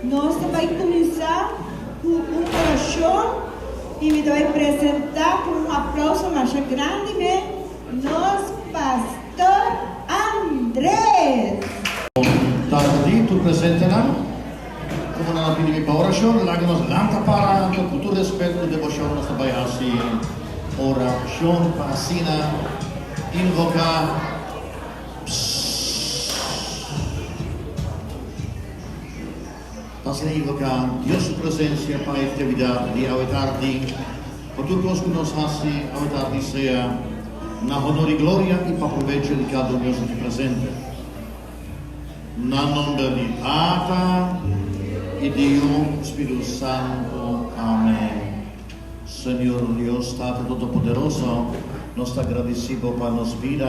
Nós vai começar com uma oração e me vai apresentar por um aplauso mais grande, nosso pastor Andrés. Tardi, presente nam. Como na pidi pa oração, lagamos lanta para com todo respeito devoção nossa baiasi. Oração para sina invocar Pasina invocar Deus sua presença para a atividade de hoje tarde. Por tudo que nos hace hoje tarde seja na honor e glória e para proveito de cada um Deus aqui presente. Na nome de Ata e de Espírito Santo. Amém. Senhor Deus, Tata Todo-Poderoso, nós estamos agradecidos para nossa vida,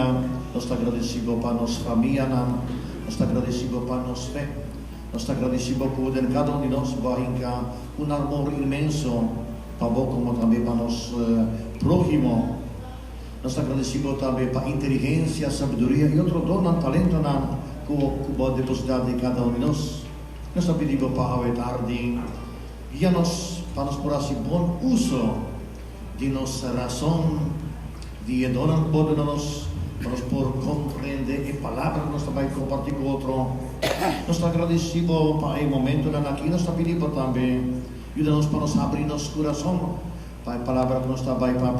nós estamos agradecidos para nossa família, nós estamos agradecidos para nossa fé, nós estamos agradecidos por cada um de nós barrincar um amor imenso para você, como também para nosso próximo. Nós estamos agradecidos também para a inteligência, sabedoria e outro dom, talento que pode depositar de cada um de nós. Nós estamos pedindo para hoje tarde, guia-nos para nos por assim bom uso de nossa razão, de donar poder nós para nos por compreender a palavra que nós também compartilhar com outro. Nós estamos agradecidos para o momento aqui, nós estamos pedindo também, ajuda-nos para nos abrir nosso coração para a palavra que nós também para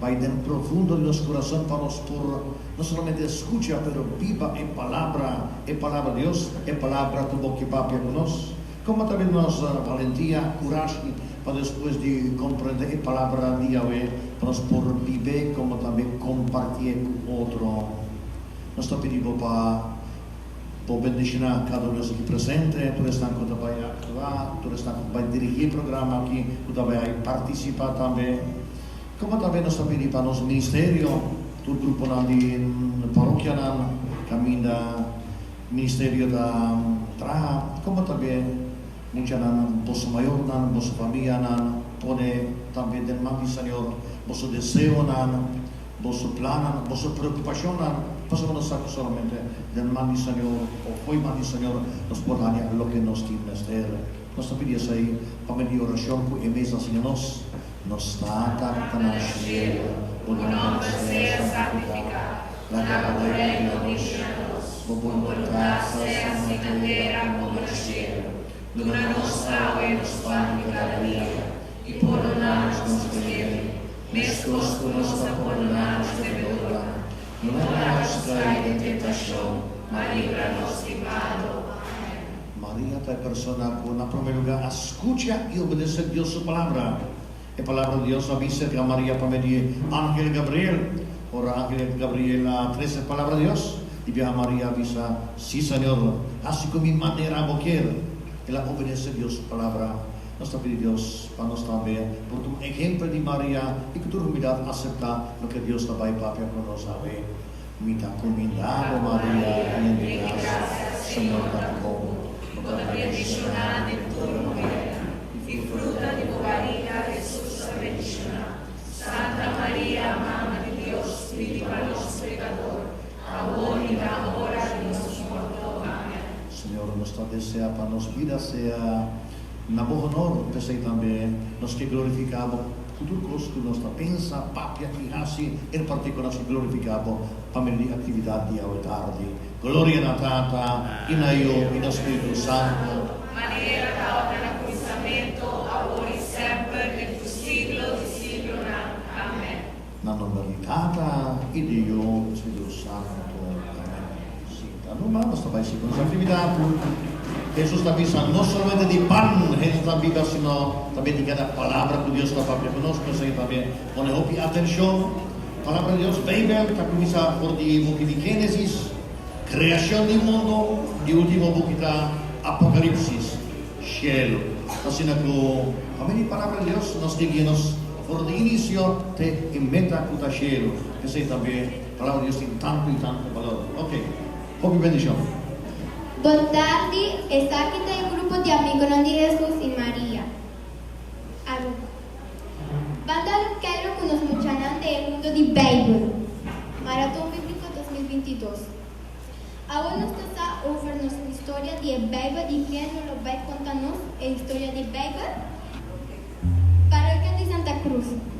vai dentro profundo de nosso coração para nos por não somente escuta, mas viva a palavra de Deus, a palavra que você papia conosco. Como também nossa valentia, coragem para depois de compreender a palavra de Yahweh, para nos por viver, como também compartilhar com outro. Nós estamos pedindo para bendicionar cada um aqui presente, todos estão que vai atuar, todos estão que vai dirigir o programa aqui, que vai participar também. Como também nós estamos pedindo para nosso ministério, todo o grupo de paróquia, caminho do ministério da Traja, como também muita vossa maior, vossa família, pode também ter mais de Senhor, vosso desejo, vosso plano, vossa preocupação, passamos a saber somente del mais de Senhor, ou foi mais de Senhor, nos pode dar o que nós temos ter. Nós estamos pedindo aí para pedir oração com a mesa, Senhor, nos dá na cielo, o nome seja santificado, la tua reino nos, o voluntad seja assim na terra como no cielo. Dona-nos hoje nosso pão de cada dia, e perdona-nos nossos deveres, mesmo que nos perdonamos devedores. Não nos caia em tentação, mas livra-nos do mal. Maria é a pessoa que, na primeiro lugar, escuta e obedece a Deus sua palavra. A palavra de Deus avisa que a Maria para medir Ángel Gabriel, ora Ángel Gabriel a 13 palavras de Deus, e a Maria avisa, sí Senhor, assim como mi maneira a quer, ela obedece a Deus a palavra. Nós estamos pedindo a Deus para nós também, por um exemplo de Maria, e que toda humildade aceitar o que Deus também papia para nós saber. Me está convidado Maria, em graça, Senhor está contigo, toda bendicionada de toda mulher, e fruta de tu barriga, Jesus, bendicionado. Santa Maria, Mãe de Deus, pide para nós pecadores, agora e na hora de nossa morte. Amém. Senhor, nos deseja para nós vida seja na boa honor, pensei também, nós que glorificamos tudo custo, nós pensa, papia e assim, em particular, nós glorificamos para a atividade de hoje tarde. Glória na Tata, e na Io, e no Espírito Santo. Maneira da obra no pensamento, agora e sempre, e do siglo de siglo. Amém. Na nome de Tata, e de Io, Espírito Santo. Amém. Sim, tá no mal, nós também seguimos a atividade. Jesus está pensando não somente de pan, Jesus está viva, sino também de cada palavra que Deus está falando conosco. Então também pone atenção. A palavra de Deus, Bíblia, está começando por o book de Gênesis, criação do mundo, e o último book da Apocalipse, cielo. Assim que a palavra de Deus nos diz por o início e meta que está cielo. Assim também a palavra de Deus tem tanto e tanto valor. Ok, hope bendição. Boa tarde, está aqui tem um grupo de amigos de Jesus e Maria. Banda quero que nos escucharán del mundo de Bible. Maratón Bíblico 2022. Ahora nos está over nossa história de Bijbel e quem nos vai contar-nos a história de Bijbel? Paróquia de Santa Cruz.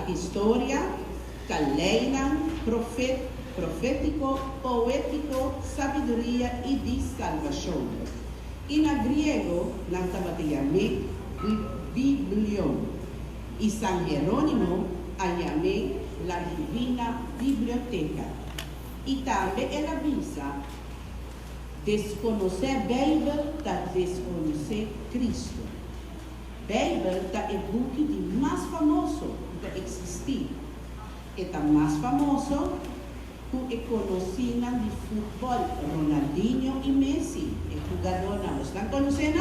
História, Kaleina, profético, poético, sabedoria e de salvação. E na grego, na tabatayame, Biblion. E San Jerônimo, a llamé la Divina Biblioteca. E também ela avisa, desconhecer Bíblia da desconhecer Cristo. Bíblia é o book mais famoso que existe. É mais famoso que é conhecido de futebol, Ronaldinho e Messi. É jogador, não estão conhecendo?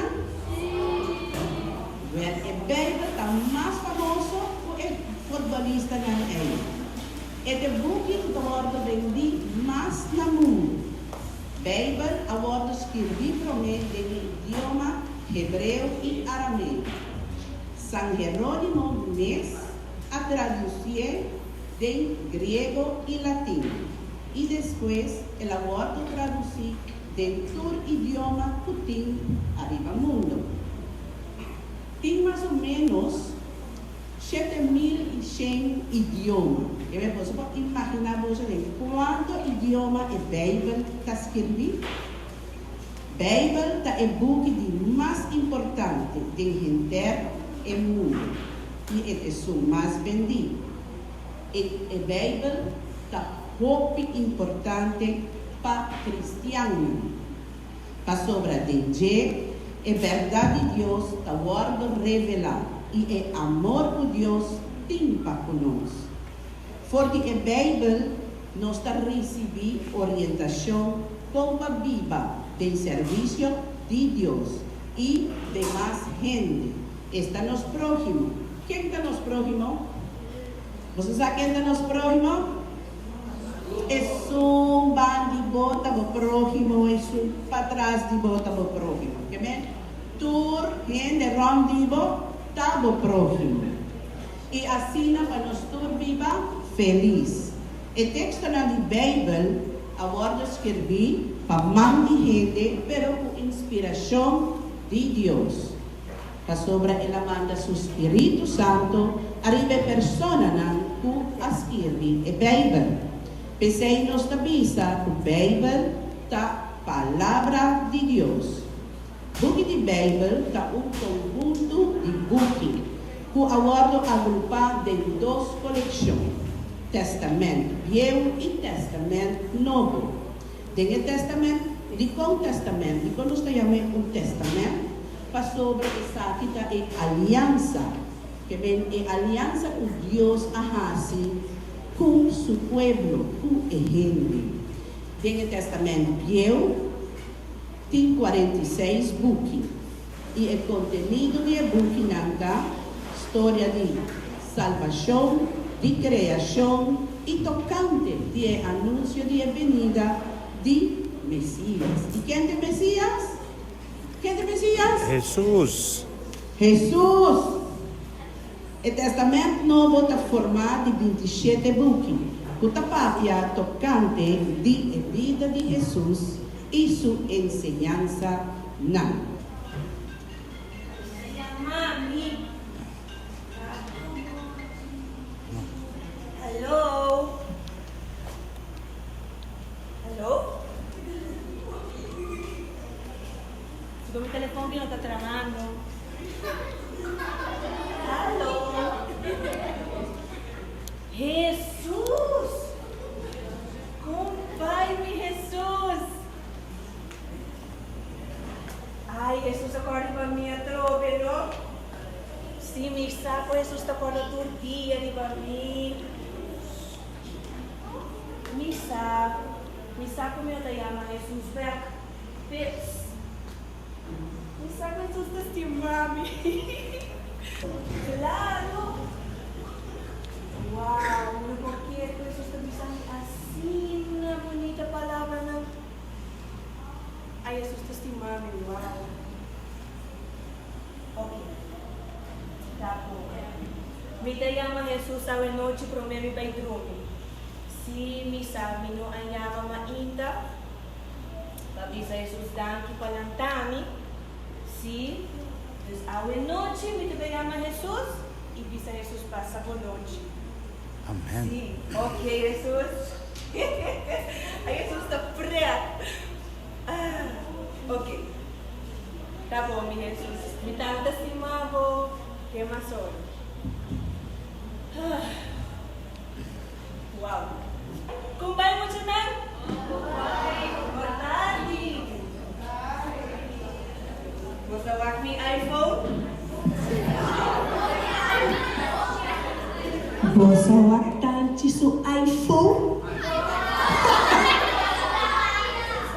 Sim. A Bíblia é mais famoso que é futebolista na ele. É o book que agora vendi mais no mundo. Bíblia agora escrevi provavelmente em idioma hebreu e arameu. San Jerônimo Mes a traduzir de grego e latim. E depois ela volta a traduzir de todo idioma que tem arriba no mundo. Tem mais ou menos 7.100 idiomas. Eu posso imaginar você quanto idioma a Bíblia está escrito? Bíblia é o book mais importante de entender o mundo e é o mais vendido. A Bíblia é muito importante para cristianos. Para sobreentender, a verdade de Deus está guardada revelada e o amor que Deus tem para conosco. Porque a Bíblia nos está recebendo orientação como a viva do serviço de Deus e de mais gente. Está nos próximo. Quem está nos próximo? Você sabe quem está nos próximo? É um bando de bota no próximo, é um para trás de bota no próximo. Que bem? Tur, gente, rondivo, está no próximo. E assim, para nós tur viva, feliz. O texto na Bíblia, agora escrevi para mais gente, pero com inspiração de Deus. Para sobre ela manda seu Espírito Santo, arriba persona que escreve a Bíblia. Pensei nos avisa que a Bíblia está palavra de Deus. Book de Bíblia está conjunto de book que agora agrupado em duas coleções, Testamento Velho e Testamento Novo. Tem o Testamento, o Testamento, e quando nós chamamos Testamento, para sobre essa aqui está a aliança, que vem a aliança que Deus arrasa com seu povo, com a gente. Tem o Testamento Velho, tem 46 books, e o contenido do book é história de salvação, de criação e tocante de anúncio de venida de Messias. E quem é Messias? Quem é Messias? Jesus. Jesus. O Testamento Novo está formado de 27 books, que está tocante de vida de Jesus e sua ensinança. Mami. Hello? Hello? Sigo mi teléfono que no está tramando. Hello? Jesus! Compai, mi Jesus! Ai, Jesus acorda para mim a trove, não? Sim, mi saco, Jesus acorda todo dia para mim. Mi saco meu te llama Jesus, back. Fits. Mi saco Jesus te estima, mami. Claro. Wow, no porque Jesus te dice así una bonita palabra, ¿no? Ay, Jesus te estima, mami, wow. Ok. Tá bom. Me te llama Jesus a noite para o meu bedroom. Si mi sabi no anyama mainta, babisa Jesus danki palantami, si dus awe noche mi te llama Jesus y bisa Jesus pasa por noche. Amen. Sí, ok Jesus. Ay Jesus está prea. Ok. Tá bom, mi Jesus. Mi tanta estimavo, que más hoy. Wow. Kumbay mo siya na? Boa tarde. Você vai com iPhone? Você waktanti su iPhone?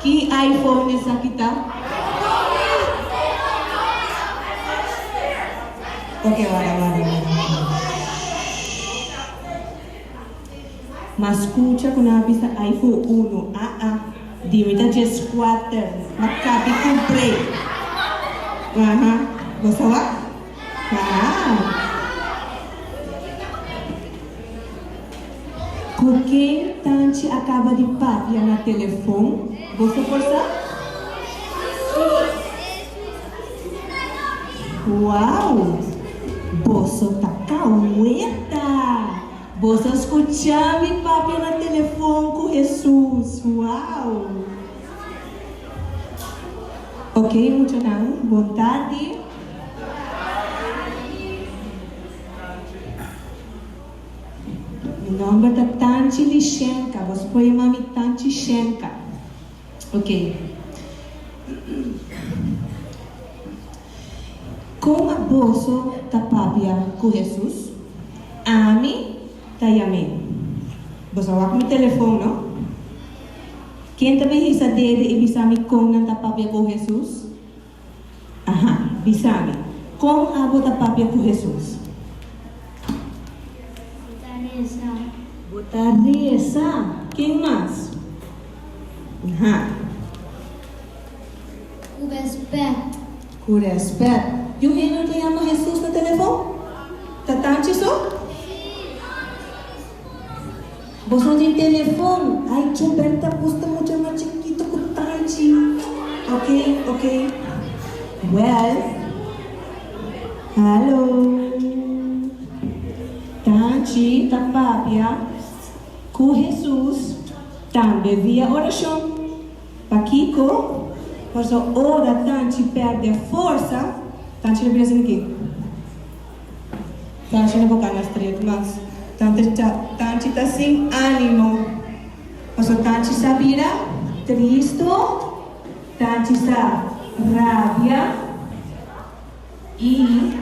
Que iPhone essa kita? Ok, wala. Mas escucha con la vista iPhone 1. Dimita just squatter. Makabi comprei. Você vai? Com quem Tanti acaba de papiar na telefone? Você força? Uau! Você tá caueta! Você escuta me papiar na telefone com Jesus. Uau! Ok, muito bem. Boa tarde. Meu nome é Tanti Lishenka. Você pode chamar-me Tanti Shenka. Ok. Como a bolsa da papia com Jesus? Amém, tá amém. Basta wak mi telefono. Quem também está dele e bisami com na tapapia com Jesus? Aha, bisami. Com a bota tapapia com Jesus? Botaresa. Quem mais? Aha. O respeito. Com respeito. E o reino que ama Jesus no telefone? Tatante só? Você não tem telefone? Ai, Gilberta, posta muito mais chiquito com Tanti. Ok. Well, hello. Tanti, tapapia, com Jesus, também via oração. Paquico, mas a hora Tanti perde força, Tanti não pensa aqui. Tanti não vai nas três, mas Tanti está sem ânimo. Mas Tanti sabia, triste, Tanti está rabia. E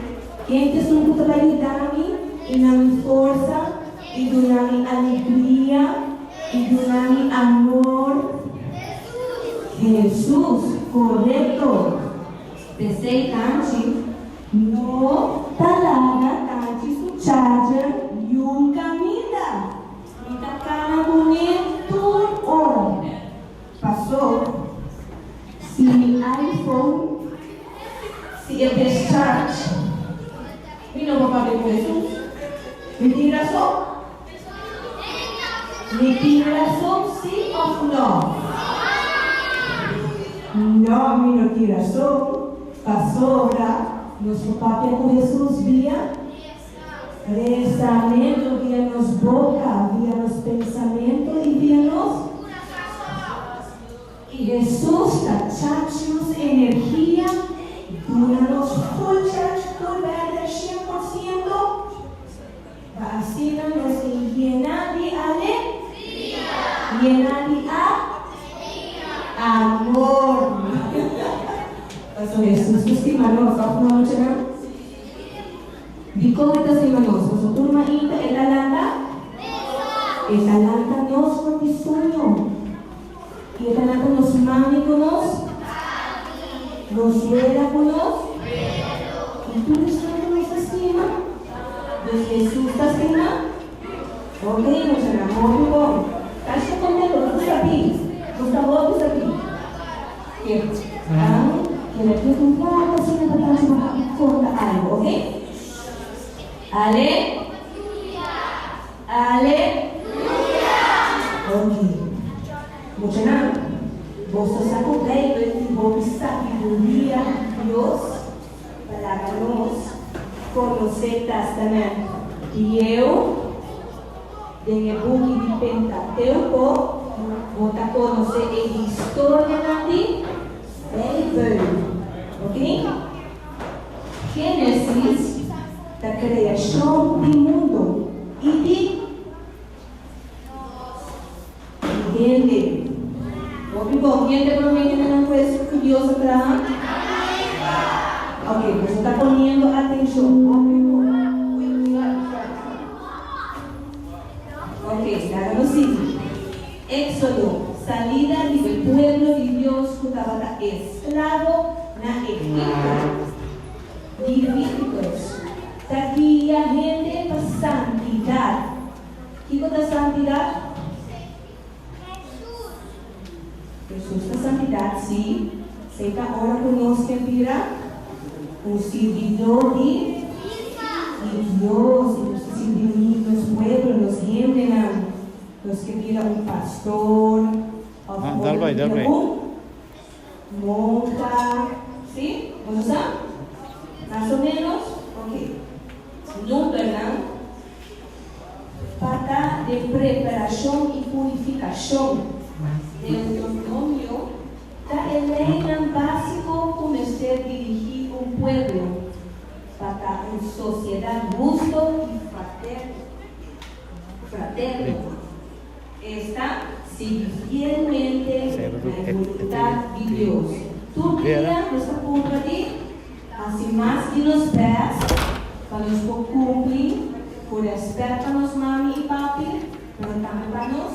quem te sungguh telah ayudami, inami força, e donami alegria, e donami amor. Jesus, correto. Pensei Tanti, no talaga Tanti sucaja yung kamida. Kita kana bonito ora. Passou. Si iPhone, si Epicharge, mi não vou fazer com Jesus. Mentira só? Mentira só, sim ou não? Não, mi não tira só. Passou, nosso papel com Jesus via rezamento, via nos boca, via nos pensamentos e via nos. E Jesus está charge-nos energia, dura-nos full charge, full battery 100%, assim nos llenar de alegria, llenar de amor. Pastor Jesus, estima nos, auf noite, não? De como está estima nos? Nossa turma ainda é talanta nos condicionou. Y talanta nos mami conosco, nos rueda conosco. E tu estás nos estima? Deus Jesus está estima? Ok, nos enamoramos bom. Estás contento? Tu sabia? Nos está bom, tu sabia? Quero perguntar assim na próxima conta algo, ok? Aleluia! Ok. Emocionado? Você sabe bem que você sabedoria Deus para nós conhecer Testamento. E eu, tenho book de Pentateuco, vou conhecer a história da Bíblia. Ok? Gênesis, da criação do mundo e de Ele. Bom, quem te promete uma coisa curiosa para? Ok, você está ponendo atenção. Ok, está no siguiente. Éxodo, salida del pueblo de Dios que estaba esclavo na Egipto. Divídicos. Daqui a gente para santidade. O que é santidade? Jesus da santidade, sim. Você está ora conosco, vira um servidor de Deus, e nos pueblos, nos gente, nos que vira um pastor, monta, sim? Vamos usar? Mais ou menos? Ok. Número, para de preparação e purificação. Deuteronômio da lei básico como se dirigir pueblo para uma sociedade justo e fraterno. Está fielmente na voluntade de Deus. Tu cria nossa culpa de assim mais que nos pés para nos cumprir por respeito a nos mami e papi Preguntamos,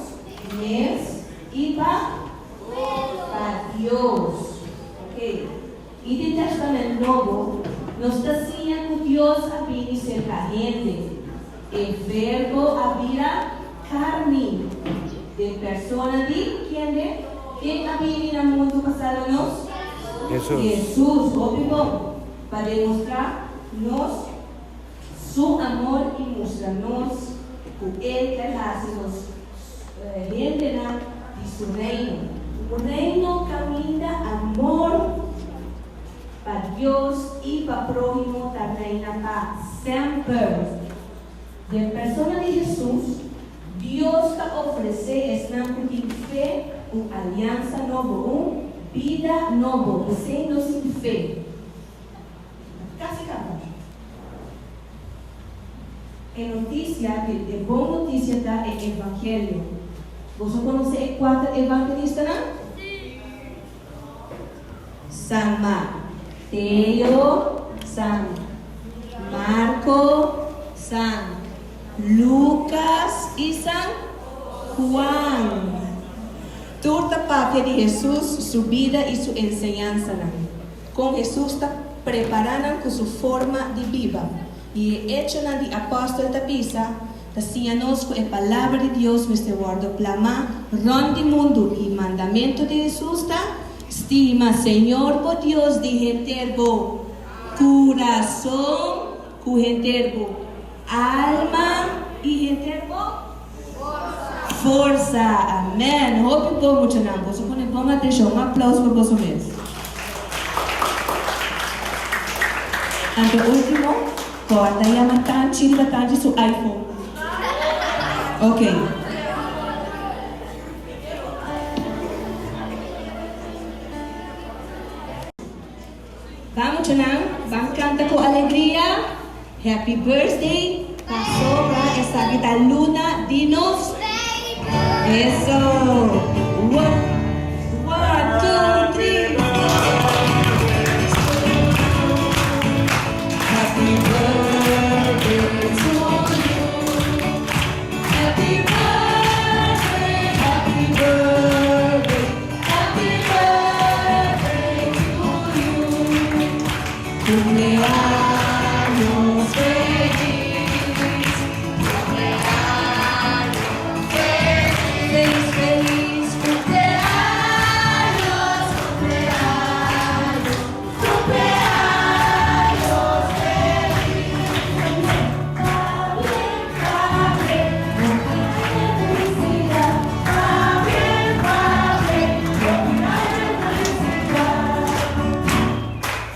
yes, y para Dios. Ok. Y el Testamento Nuevo nos decía que Dios había ser la gente. El verbo había carne. De persona de quién de quién había en el mundo pasado nos Jesús, obvio, para demostrarnos su amor y mostrarnos que Él hace nos gente de su reino. Un reino camina amor para Dios y para prójimo la reina paz. Siempre. De persona de Jesús, Dios te ofrece esta fe, una alianza nueva, una vida nueva, siendo sin fe. Casi acabamos. En noticia, de buena noticia da el Evangelio. ¿Vos conocéis cuatro evangelistas? Sí. San Mateo, San Marco, San Lucas y San Juan. Toda parte de Jesús, su vida y su enseñanza. Con Jesús está preparando con su forma de vida. Y hecho de apóstol de Pisa, decíanos que la palabra de Dios me se guarda clama, ron del mundo y mandamiento de Jesús está, estima Señor por Dios de genterbo, corazón, cu genterbo, alma y genterbo, força. Amém. Hope bom muito não. Você pode bom atenção. Aplauso para você mesmo. Ante o último, corta e amatar, tira da seu iPhone. Ok. Vamos não? Vamos cantar com alegria. Happy birthday. Passou para essa guitarra Luna Dinos. Eso. One, two, three. Happy birthday to you. Happy birthday, happy birthday, happy birthday to you. Cumpleaños feliz. Feliz, feliz cumpleaños, cumpleaños, cumpleaños feliz. Va bien, felicidad. Va bien, felicidad.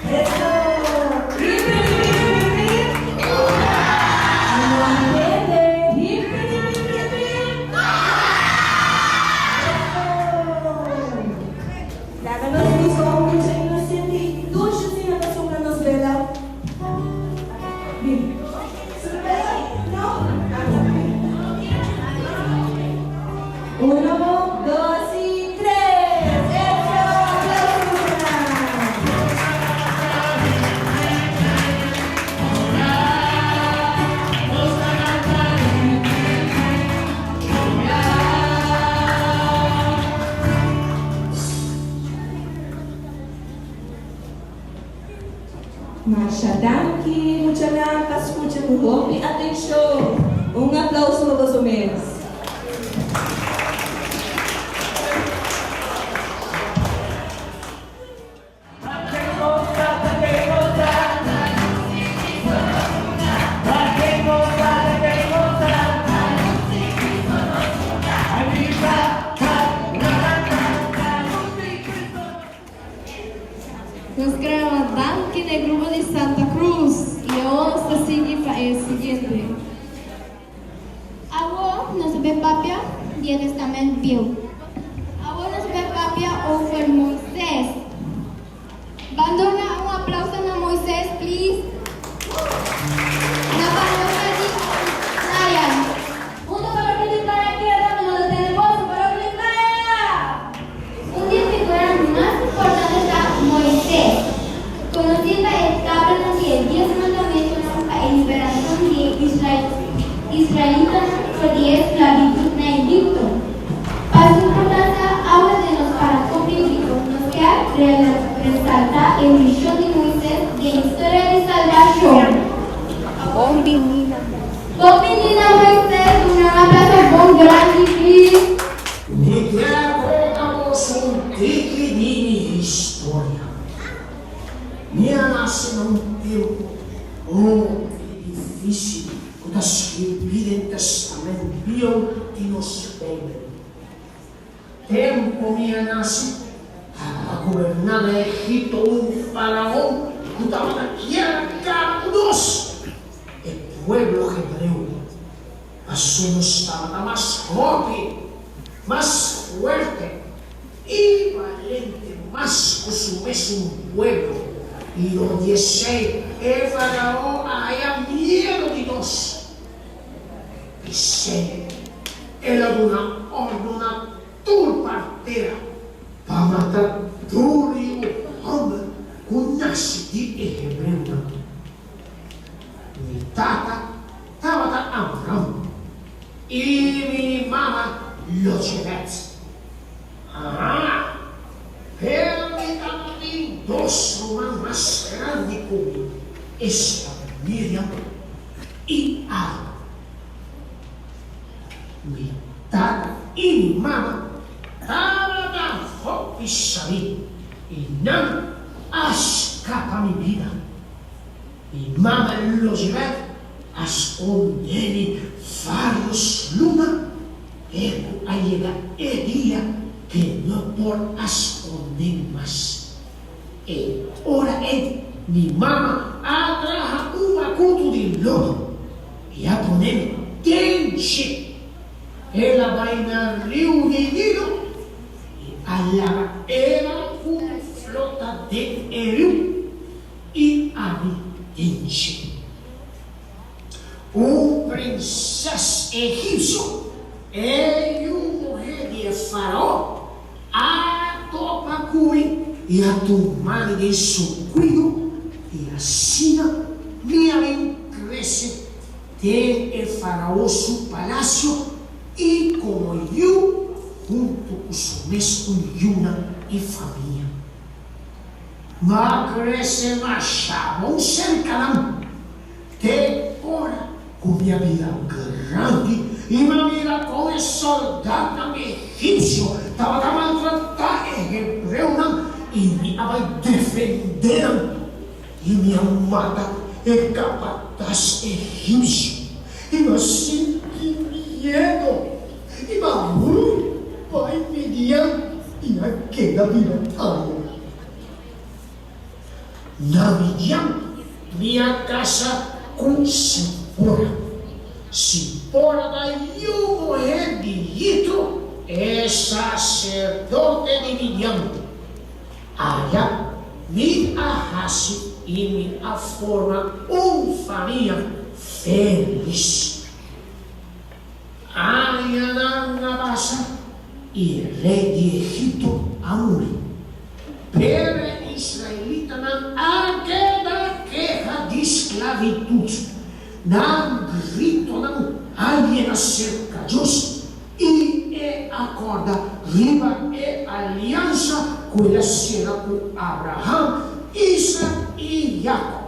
Eso. Uno, dos y tres. ¡Eso! Machadaki, muchas gracias, escucha con voz y atención. Un aplauso para los menos. Nos queremos dar que el grupo de Santa Cruz y vamos a seguir para el siguiente. Agora nos ve papia de Testamento Viejo. Agora nos ve papia over Moisés. Bandona un aplauso a Moisés, please. La palabra de Ryan. Uno para que te traiga tierra, uno de tenemos para que te traiga. Un día figura más importante está Moisés. Conocida el tabernáculo de 10 mandamientos para la liberación de Israelitas por 10 esclavitud. a missão de Moisés e a história de salvação. Bom menina Moisés, uma abraço bom grande que Me contamos pequenina história. Minha nasce num tempo muito difícil, quando as Bíblias Testamento viam que nos pegam. Tempo minha nasce, a governada Egito faraó, que estava naquela cabulosa. O pueblo hebreu, a sua estava mais forte, más fuerte y valiente, más que su mesmo pueblo. Y lo dice, el faraón haya miedo de nós. Dice, él ordena toda partera para matar todo o homem que nasce de hebreu. Mi tata estava da Abraão e minha mama Lochevet. Pero também dois irmãos mais grandes comigo. Esta Miriam e Aaron. Minha tata e minha mama estavam da fogo e sair e não escapa minha vida. Minha mama Lochevet escondeu vários lunas. Aí chega o dia que não pode esconder mais. E ora minha mama agarra uma conta de lobo e a põe quente. Ela vai no rio de Nilo e alava ela com flota de rio e ali quente. Princesa egípcio e mulher de faraó a topa cui e a tomar de seu cuido e assim minha bem cresce tem o faraó seu palácio e como eu junto com seu mesmo Yuna e família. Mas cresce mais chamam cercadão tem ora com minha vida grande e minha vida com o soldado egípcio estava a maltratar hebreu e me vai defender e minha amada é capataz egípcio e eu senti medo e meu pai me dia e aquela vida na minha casa com Sipora daí eu morrer de Yitro é sacerdote de Midian. Aí me arraste e me forma família feliz. Aí na baixa e rei de Egito amore. Pere israelita na aquela guerra de esclavitud. Não grito, não aliena cerca Deus e acorda riba e aliança com a cena com Abraão, Isaac e Jacob.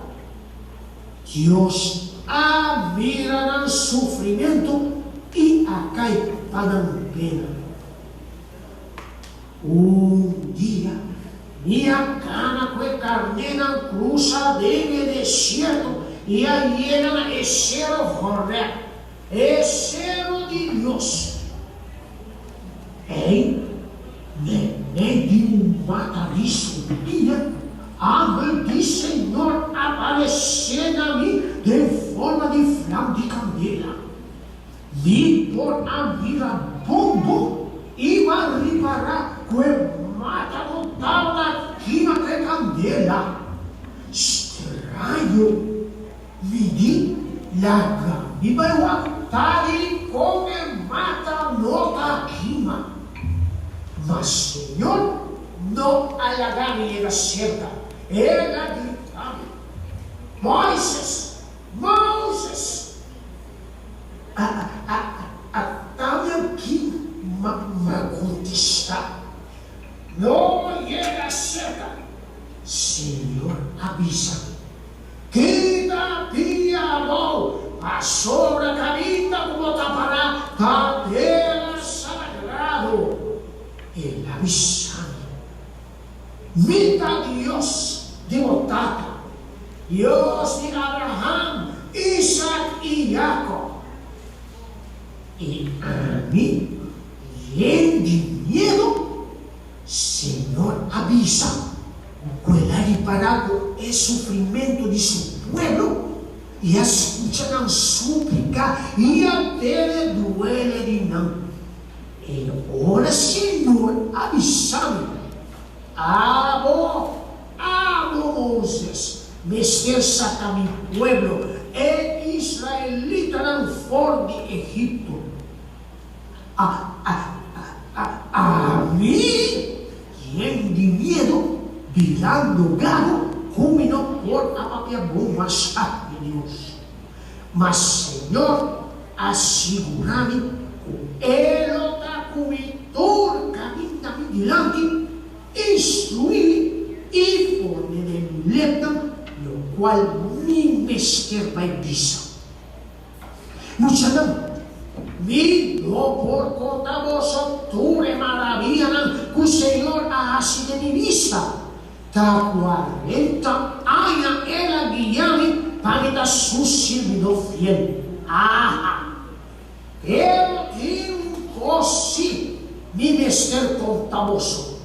Deus a mira no sofrimento e a cai para a pena. Dia minha cana com a carneira cruza de deserto e a hiena é cero correto, é cero de Deus. Ei, nem de matariço dia, ángel do Senhor apareceu a mim de forma de flama de candela. Me por a vida bombo e vai reparar que mata total da quina de candela. Estranho. Midi larga e vai matar e come mata nota quima. Mas Senhor não alagar ele cerca. Ela gritava: Moisés, Moisés, estava aqui me contestar. Não era cerca. Senhor avisa. Kita tiamo a sobra camita como tapará tatela sagrado. El avisando. Mita Dios devotata. Dios de Abraham, Isaac y Jacob. Y a mí, lleno de miedo, Señor avisa. Cuidar parado é sofrimento de seu pueblo e escuchan a súplica e até le duele de não. E ora, Senhor, avisame. Amo Moses, mester saca mi pueblo, e israelita não for de Egipto. A mim, lleno de miedo, virando gado, como não porta papel bom, mas de Deus. Mas, Senhor, assegura-me que Ele está comigo, caminha vigilante, instruí e forne de letra, no qual mi mester vai dizer. Mucha não. Mi do por conta vossa, tu é maravilha, que o Senhor hace de mi vista. Da 40 anos ela guia-me para su servidor fiel. Eu tenho cosi me mester contavoso.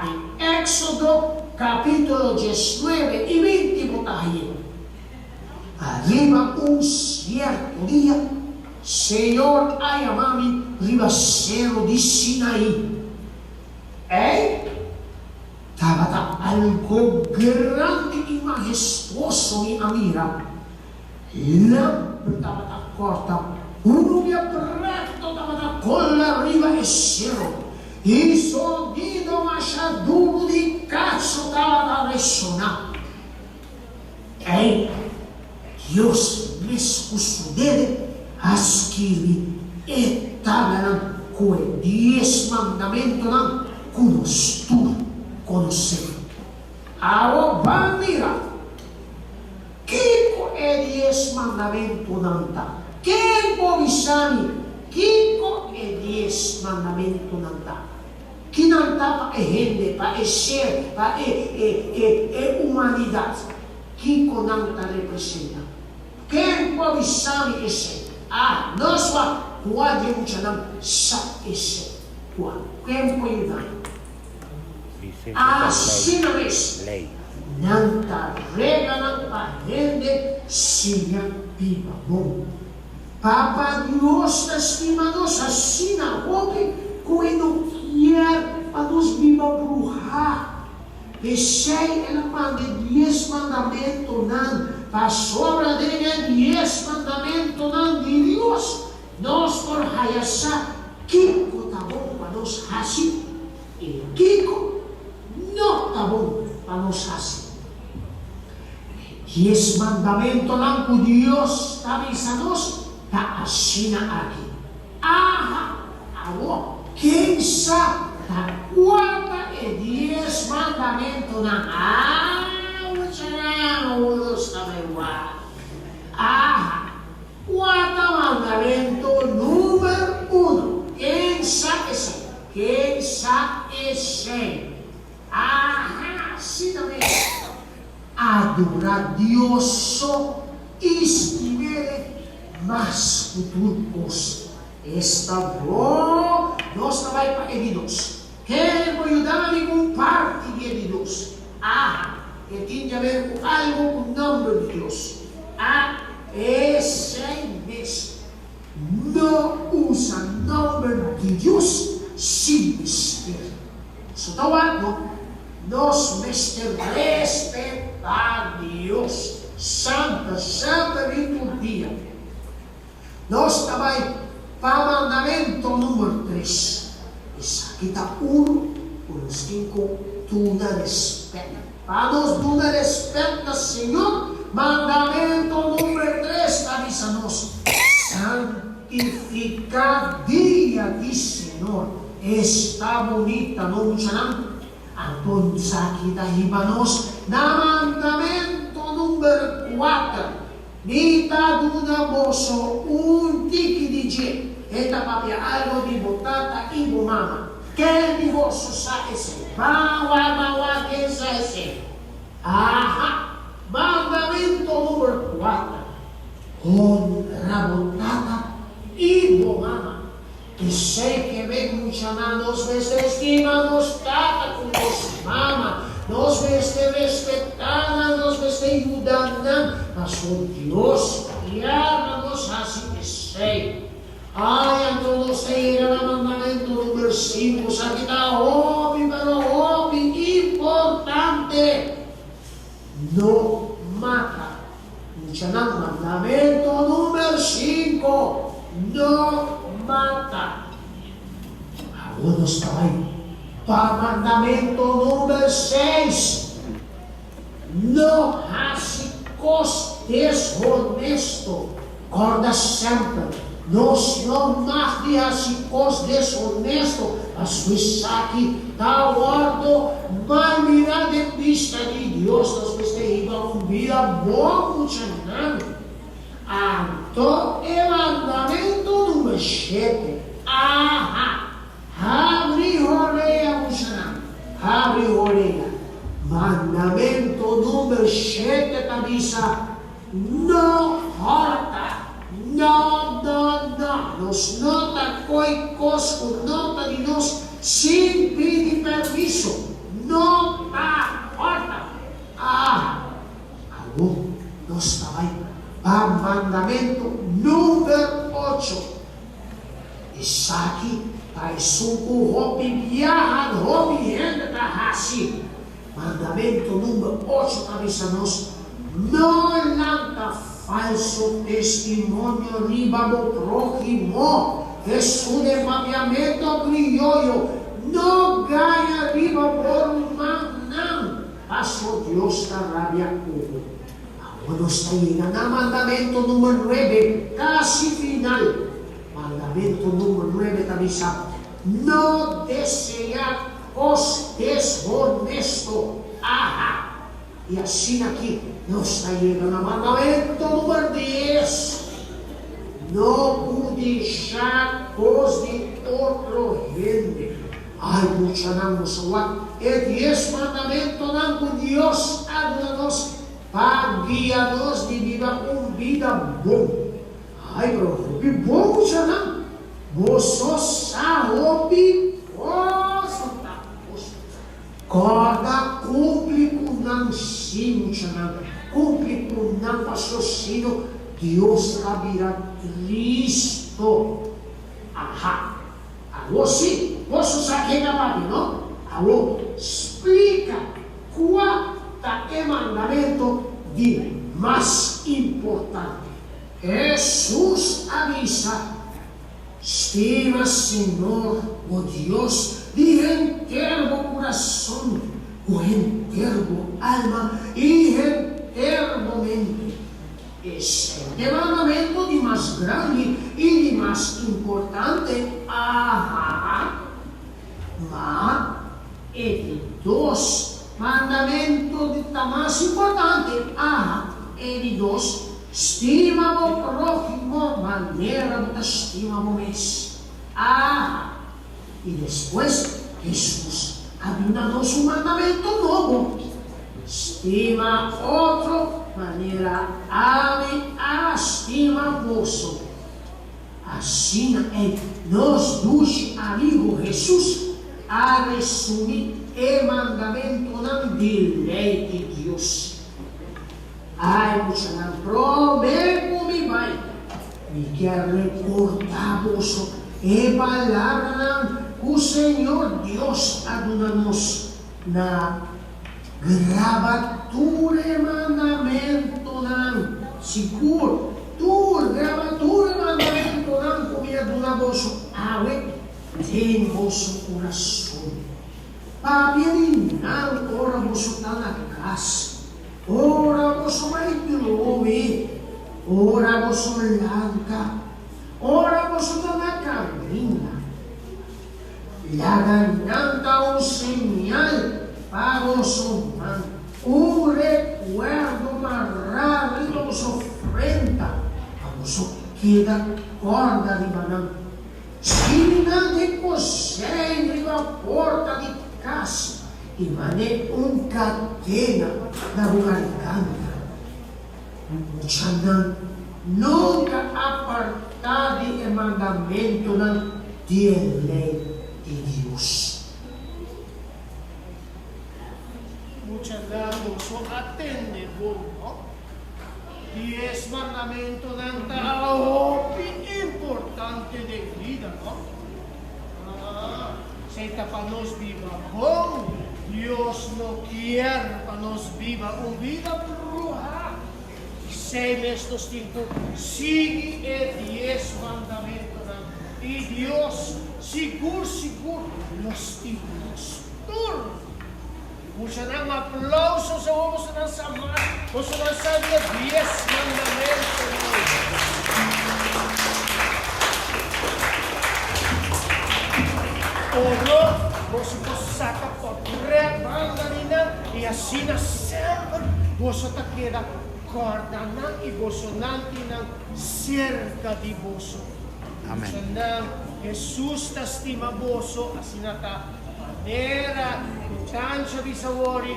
De Éxodo capítulo 19 e 20 botaria. Arriba certo dia, Senhor ayamami ribaceiro de Sinaí. Estava algo grande e majestoso me amira. Lâmpada estava corta, nuvem preto estava cola arriba e céu. E sonido machaduro de cacho estava a ressonar. Deus me escutou dele, as que ele estava com os 10 mandamentos conoscer. Agora mira, Kiko é 10 mandamentos não está. Quem pode saber? Kiko é 10 mandamentos não está. Que não está para gente, para ser, para humanidade. Kiko não está representando. Quem pode saber esse? Nós pode muito não sabe esse. Quem pode dar? Assim mesmo, não está regalando para gente se viva bom. Papa Deus está estimando assim na outra, que não quer para nos viva bruxar. Pensei ela manda 10 mandamentos não, para sobra dele 10 mandamentos não de Deus. Nós por raiaçar, Kiko está bom para nós assim, e Kiko não está bom para nós assim. 10 mandamentos não que Deus está avisando, está assim aqui. Agora, quem sabe, está 10 mandamentos não. Ulos também igual. 4 mandamentos número 1. Quem sabe esse? Quem sabe esse? Assim também. Adorar Deus só estiver mais futuro. Está bom. Nós também para Deus. Quem vai ajudar a compartilhar de Deus? Que tinha a ver com algo com o nome de Deus. Esse mesmo. Não usa o nome de Deus sem mistério. Então, nós mestre respeitar Deus. Santa liturgia. Nós também, para mandamento número 3. Isso aqui está 1, por 5, tudo respeito. Para nós tudo respeito, Senhor, mandamento número 3, avisa-nos. Santificar dia de Senhor. Está bonita, não usa não? Ang sa kita hibanos na mandamento number 4. Nita duna boso unti kidije. Eta papia algo di botata ibu mama. Che di boso sa ese. Bawa che sa ese. Aha. Mandamento number 4. Honra botata ibu mama. E sei che vengono nos veste estima nos tata con nos mama, nos veste respetana, nos veste ayudana, mas o Dios llama nos así que sei. Ay, entonces era el mandamiento número 5, sa kita obvi, pero obvi importante. No mata. Dice mandamento número 5, no mata. Algunos traen para mandamento número 6. No hace cos deshonesto. Corda sempre. Nos não mais de hace cos deshonesto. A sua saque da ordo. Mas mirar de vista de Deus. Nós precisamos um dia bom funcionando. Então, o mandamento número 7. Aha! Abre orelha, Muxanã. Abre orelha. Mandamento número 7, cabeça. Não horta. Não. Nos nota coi cosco, nota de nós, sem pedir permisso. Não tá horta. Alô, nós está aí. Mandamento número 8. Isaki tai suku hopi biahan hopi henda tahasi. Mandamento número 8 cabeça nós. Não lanta falso testemunho riba do prójimo. Isso de papiamento criollo. Não ganha riba por não. Passo Deus da rabia cubo. Quando está llegando al mandamento número 9, casi final. Mandamento número 9 avisa, no desear os deshonesto. Aha. Y así aquí nos está llegando al mandamento número 10. No pudichar os de outro gente. Ay, mucha não salvar. El 10 mandamento não con Dios háblanos. Guia-nos de vida vida bom. Ai, bro, que bom já não. Você sabe, corda cumpre com não sino já não. Cumpre com não raciocínio. Deus cabirá Cristo. Aha. Alô, sim. Você sabe que é não? Alô, explica qual é mandamento de mais importante. Jesus avisa, estima Senhor, o Deus, de inteiro coração, com inteiro alma e inteiro mente. Esse é o mandamento de mais grande e de mais importante. Mas é de dois. Mandamento de mais importante, é de Deus, estima o próximo, maneira de estima o mês. E depois, Jesus abriu-nos um mandamento novo. Estima outro, maneira ame a estima vosso. Assim é, nós dois amigos Jesus, a resumir o mandamento não de lei de Deus. Ai, você não promete me vai. Me quer recordar você e palavra o Senhor Deus aduna-nos na gravatura mandamento não. Seguro, tu gravatura mandamento não comia aduna você. Tem vosso coração. Papirinang, ora você está na casa. Ora você vai dormir. Ora você lanca. Ora você está na caminha. Lagananta o senyal pagoso man, un recuerdo marrado su ofrenda, pagoso queda corda di manang, sininang posei riva porta di casa, imane un catena na bugariganda. Tiyanang nunca apartadi e mandamento ng lei di Diyos. Tiyanang so attende po, no? 10 mandamento ng tao, importante de vida, no? Seita pa nos viva bom, Dios no quiere pa nos viva un vida bruja. 6 estos tiempos, sigue el 10 mandamento y Dios seguro los tiempos. Mucha ng aplauso sa umus ng sama, uso ng sabi 10 mandamento. Oro, boso po saka po, rebanda nina, y así na serve, boso takira, corda ng iboso natin ng cerca di boso. Amen. Sanang Jesus tastima boso, asinata, manera, tancia di savori,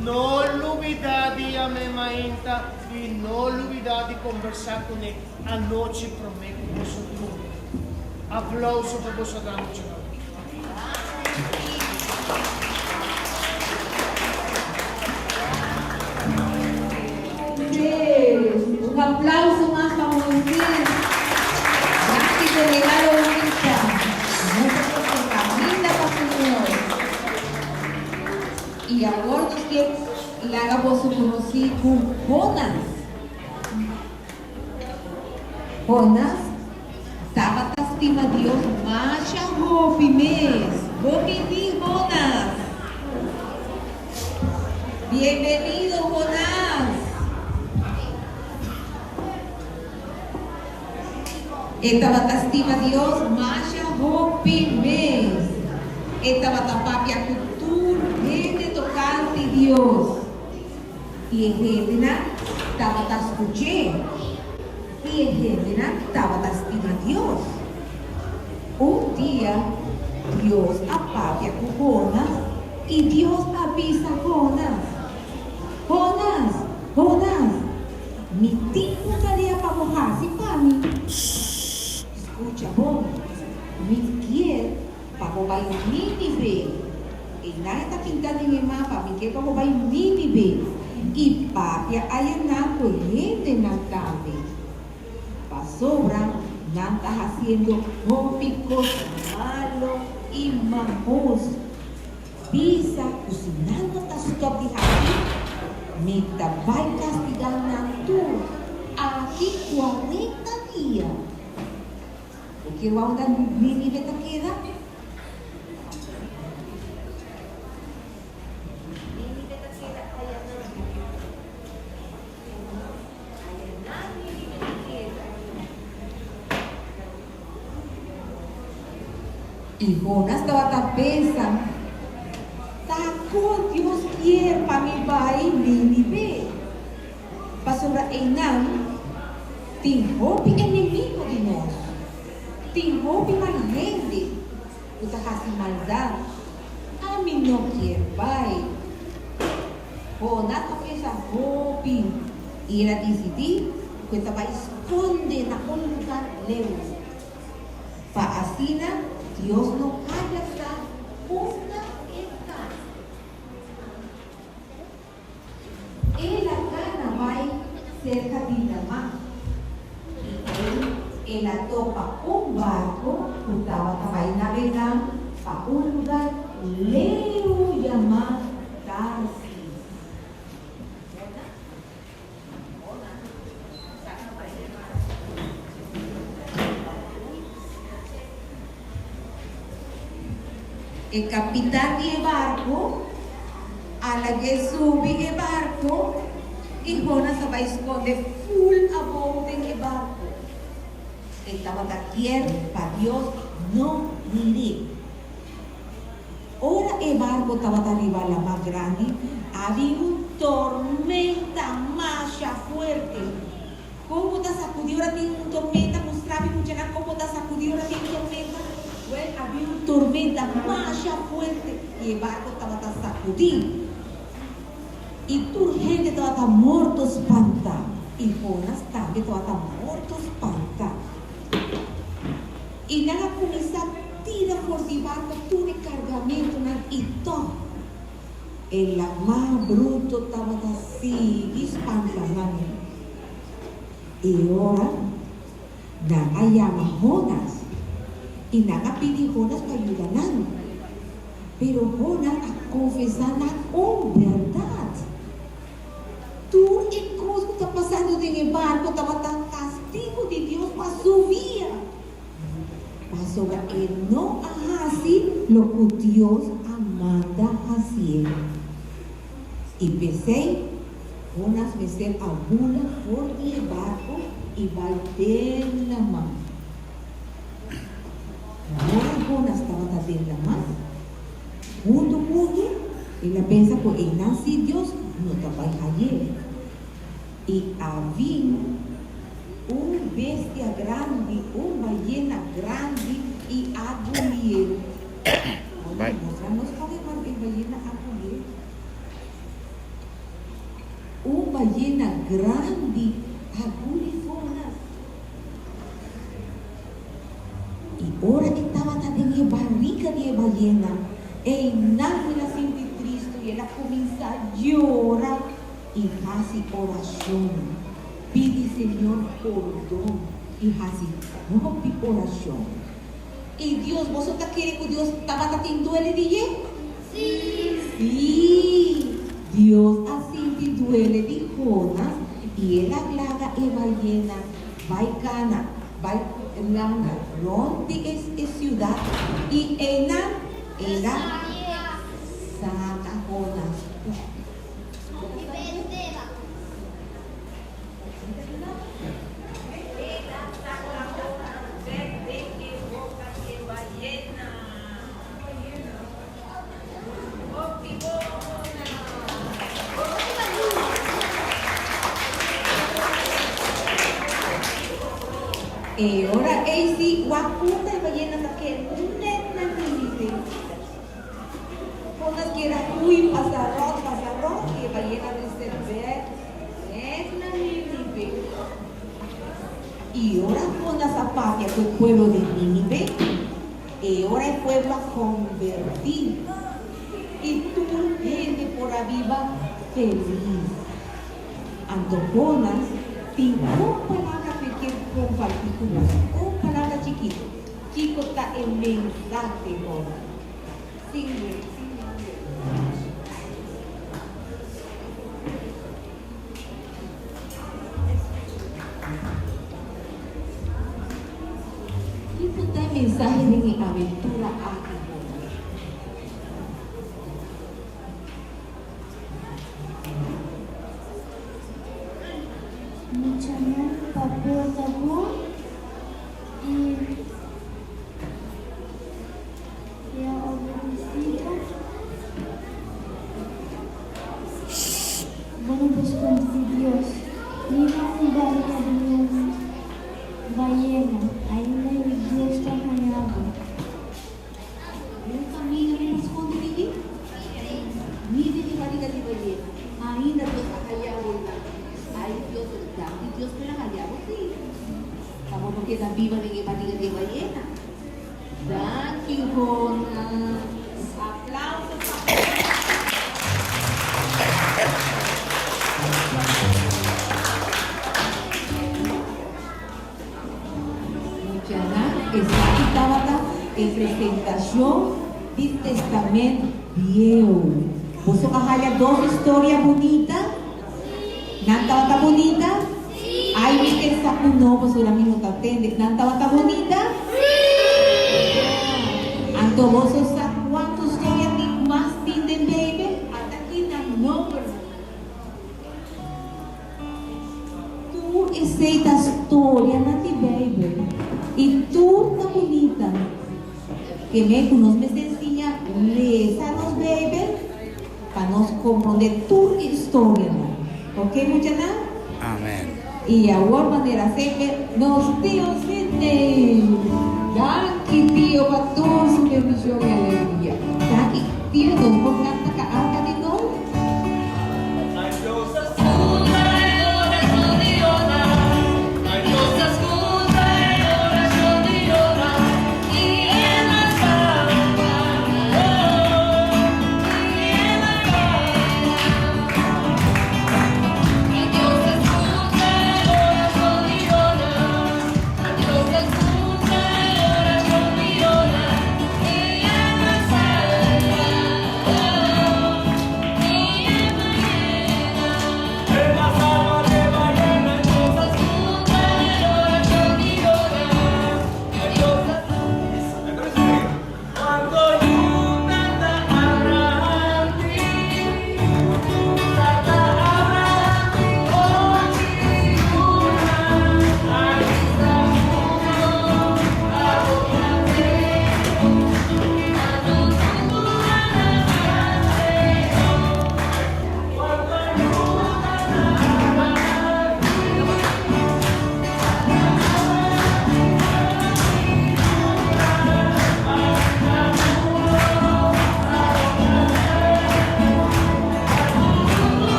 non l'ubidadi a me mainta, e non l'ubidadi conversar con e a noce prometto boso tu. Applauso per boso danoce. Un aplauso más para Moisés. Gracias por regalo bonita. Nosotros camina para el Señor. Y ahora nos quiere le haga por su conocido con Jonas. Jonas estaba estima Dios más hopi mes. Bom-vindo, Jonas. Bienvenido, Jonas. Estaba estima Dios más hopi mes. Estaba tapapia cultura, gente tocante Dios. Y en gente estaba escuchando. Y en gente estaba estima Dios. Un día Dios apapia con Jonas y Dios avisa a Jonas. Jonas, mi tiempo tarea para mojarse para mí. Escucha, Jonas, mi quiere para mojar en Nínive. Y nada está pintado en el mapa, mi quiere para mojar en Nínive. Y papia hay una corriente en la tarde. Para sobra, nada está haciendo cómicos, malo y mamoso. Pisa, cocinando hasta su top de jardín. Me va a castigar tú aquí 40 días. Porque va a dar mi vida queda. Y Jonas estaba pensando, ¿cómo Dios quiere para mi país Nínive? Para sobre Enam, tengo enemigo de nós. Tengo maldade. Tu está fazendo maldade. A mim não quer, pai. Jonas está pensando, e ela decidiu que ela vai esconder naquele lugar leu. Para assim, Dios no haya estado una etapa. Él acá va cerca de Damá. Él topa un barco que estaba navegando para un lugar lejos llamado Tarsis. El capitán del barco, a la que sube el barco, y Jonas se va a esconder full a bordo del barco. Estaba de tierra para Dios no mirar. Ahora el barco estaba arriba, la más grande, había una tormenta más fuerte. ¿Cómo te sacudió ahora tiene una tormenta? Mostraba mucho cómo te sacudió ahora tiene una tormenta. Bueno, había una tormenta más fuerte y el barco estaba sacudido. Y tu gente estaba muerto espantado. Y Jonas también estaba muerto espantado. Y nada comienza a tirar por debajo todo el cargamento y todo. El más bruto estaba así, espantado. Y ahora, nada llama Jonas. Y nada pide Jonas para ayudar. Pero Jonas a confesar con verdad. Tú y cosas que está pasando en el barco, estaba tan castigo de Dios para su vida. Pasó él no hace lo que Dios manda hacer. Y pensé, unas veces alguna por el barco y va de la mano. Ahora estaba de la mano. Junto, y la pensa que él nací Dios no estaba ayer. Y había una bestia grande, una ballena grande y agulero. Mostrarnos cómo es ballena agulero. Una ballena grande, agulifona. Y ahora que estaba en la barriga de la ballena, el nadie la siente triste y ella comienza a llorar. Y hace oración, pide Señor perdón y hace oración. Y Dios, ¿vosotros quieren que Dios estaba teniendo el día? Sí. Sí, Dios así te duele de Jonas y él aglaga y ballena, va y cana, va y langa, rompe es ciudad y ella saca Jonas. Ahora sí, guapunta y ballena que neta dice. Jonas quiera uy pasarrón, y ballena dice ver, es la Nínive. Y ahora Jonas aparte el pueblo de Nínive, y ahora el pueblo a convertir. Y tu gente por arriba feliz. Ando Jonas, tiene palabra que compartir con nosotros. Una palabra chiquito. Chico está el mensaje, Jonas. Sin Chico está el mensaje de mi aventura aquí. Mucho amor, amor y obedecido. Bueno, pues con Dios, mira un barco de ballena, ahí Dios está hallado. Un camino me esconde de allí. Mire de barriga de ballena, ainda Dios está hallado. Ay, Dios me la hallaba, sí. Estamos no queda viva en el barriga de ballena. Thank you, Jonas. Aplausos. Esa estaba en presentación del Testamento Viejo. ¿Vos has dos historias bonitas? ¿Nanta está bonita? Sí. Ay, vi que el saco no, pues ahora mismo te atende. ¿Nanta está bonita? Sí. Anto vos sabes cuántos historias más tienen, baby? Hasta aquí no, ¿verdad? Tú esa historia, Nati, baby. Y tú, está bonita. Que me conoces, me enseña, lees a los como de tu historia. ¿Ok, muchachos? Amen. Y agora maneira sempre nos Deus Sidney. Daqui Dio patroso meu visão e alegria. Daqui Dio não por canta ka arca de nós. Thank you.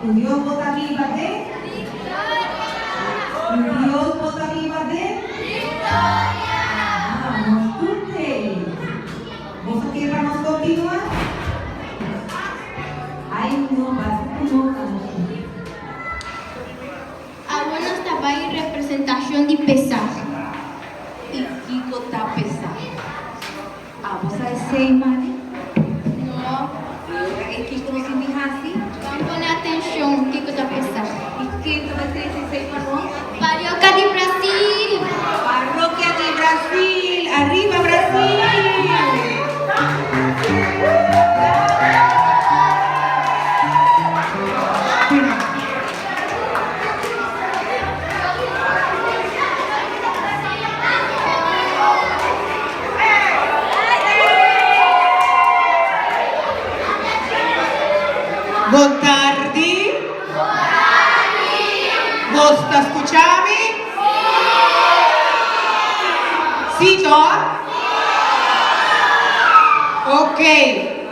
Tu Dios bota viva de Tu Dios bota viva de Vamos, curte. ¿Vos aquí vamos a continuar? Ay, no, vas a Abuelo estaba en representación de pesar. Y Kiko está pesado. ¿Vos sabés seis, madre? No, ¿Es Kiko no se dice así? vamos a poner atención, Kiko está pesado. ¿Y quién te va a decir seis para vos? Parioca de Brasil. Parroquia de Brasil, arriba Brasil. Boa tarde. Vos sta escuchando? Sì, Dor? Ok,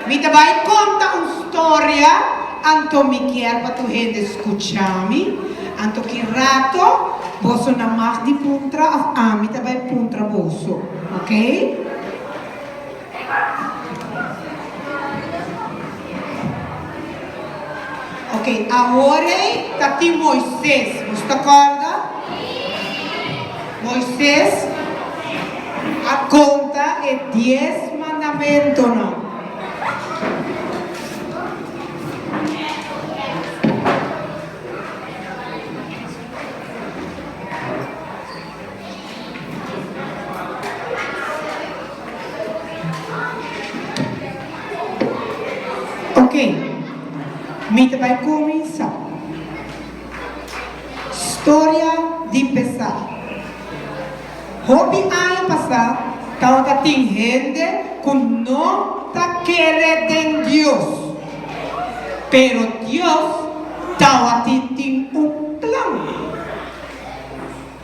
mi te vai conta una storia, anto mi chiar pa tu gente escuchami, anto chi rato, posso na mas di puntra, mi te vai puntra bosso, ok? Ok, agora está aqui Moisés, você acorda? Moisés, a conta é 10 mandamentos, não? Ok. Mita vai começar. História de pesar. Hobby ano passado, estava tem gente que não está querendo Deus. Pero Deus estava tem um plano.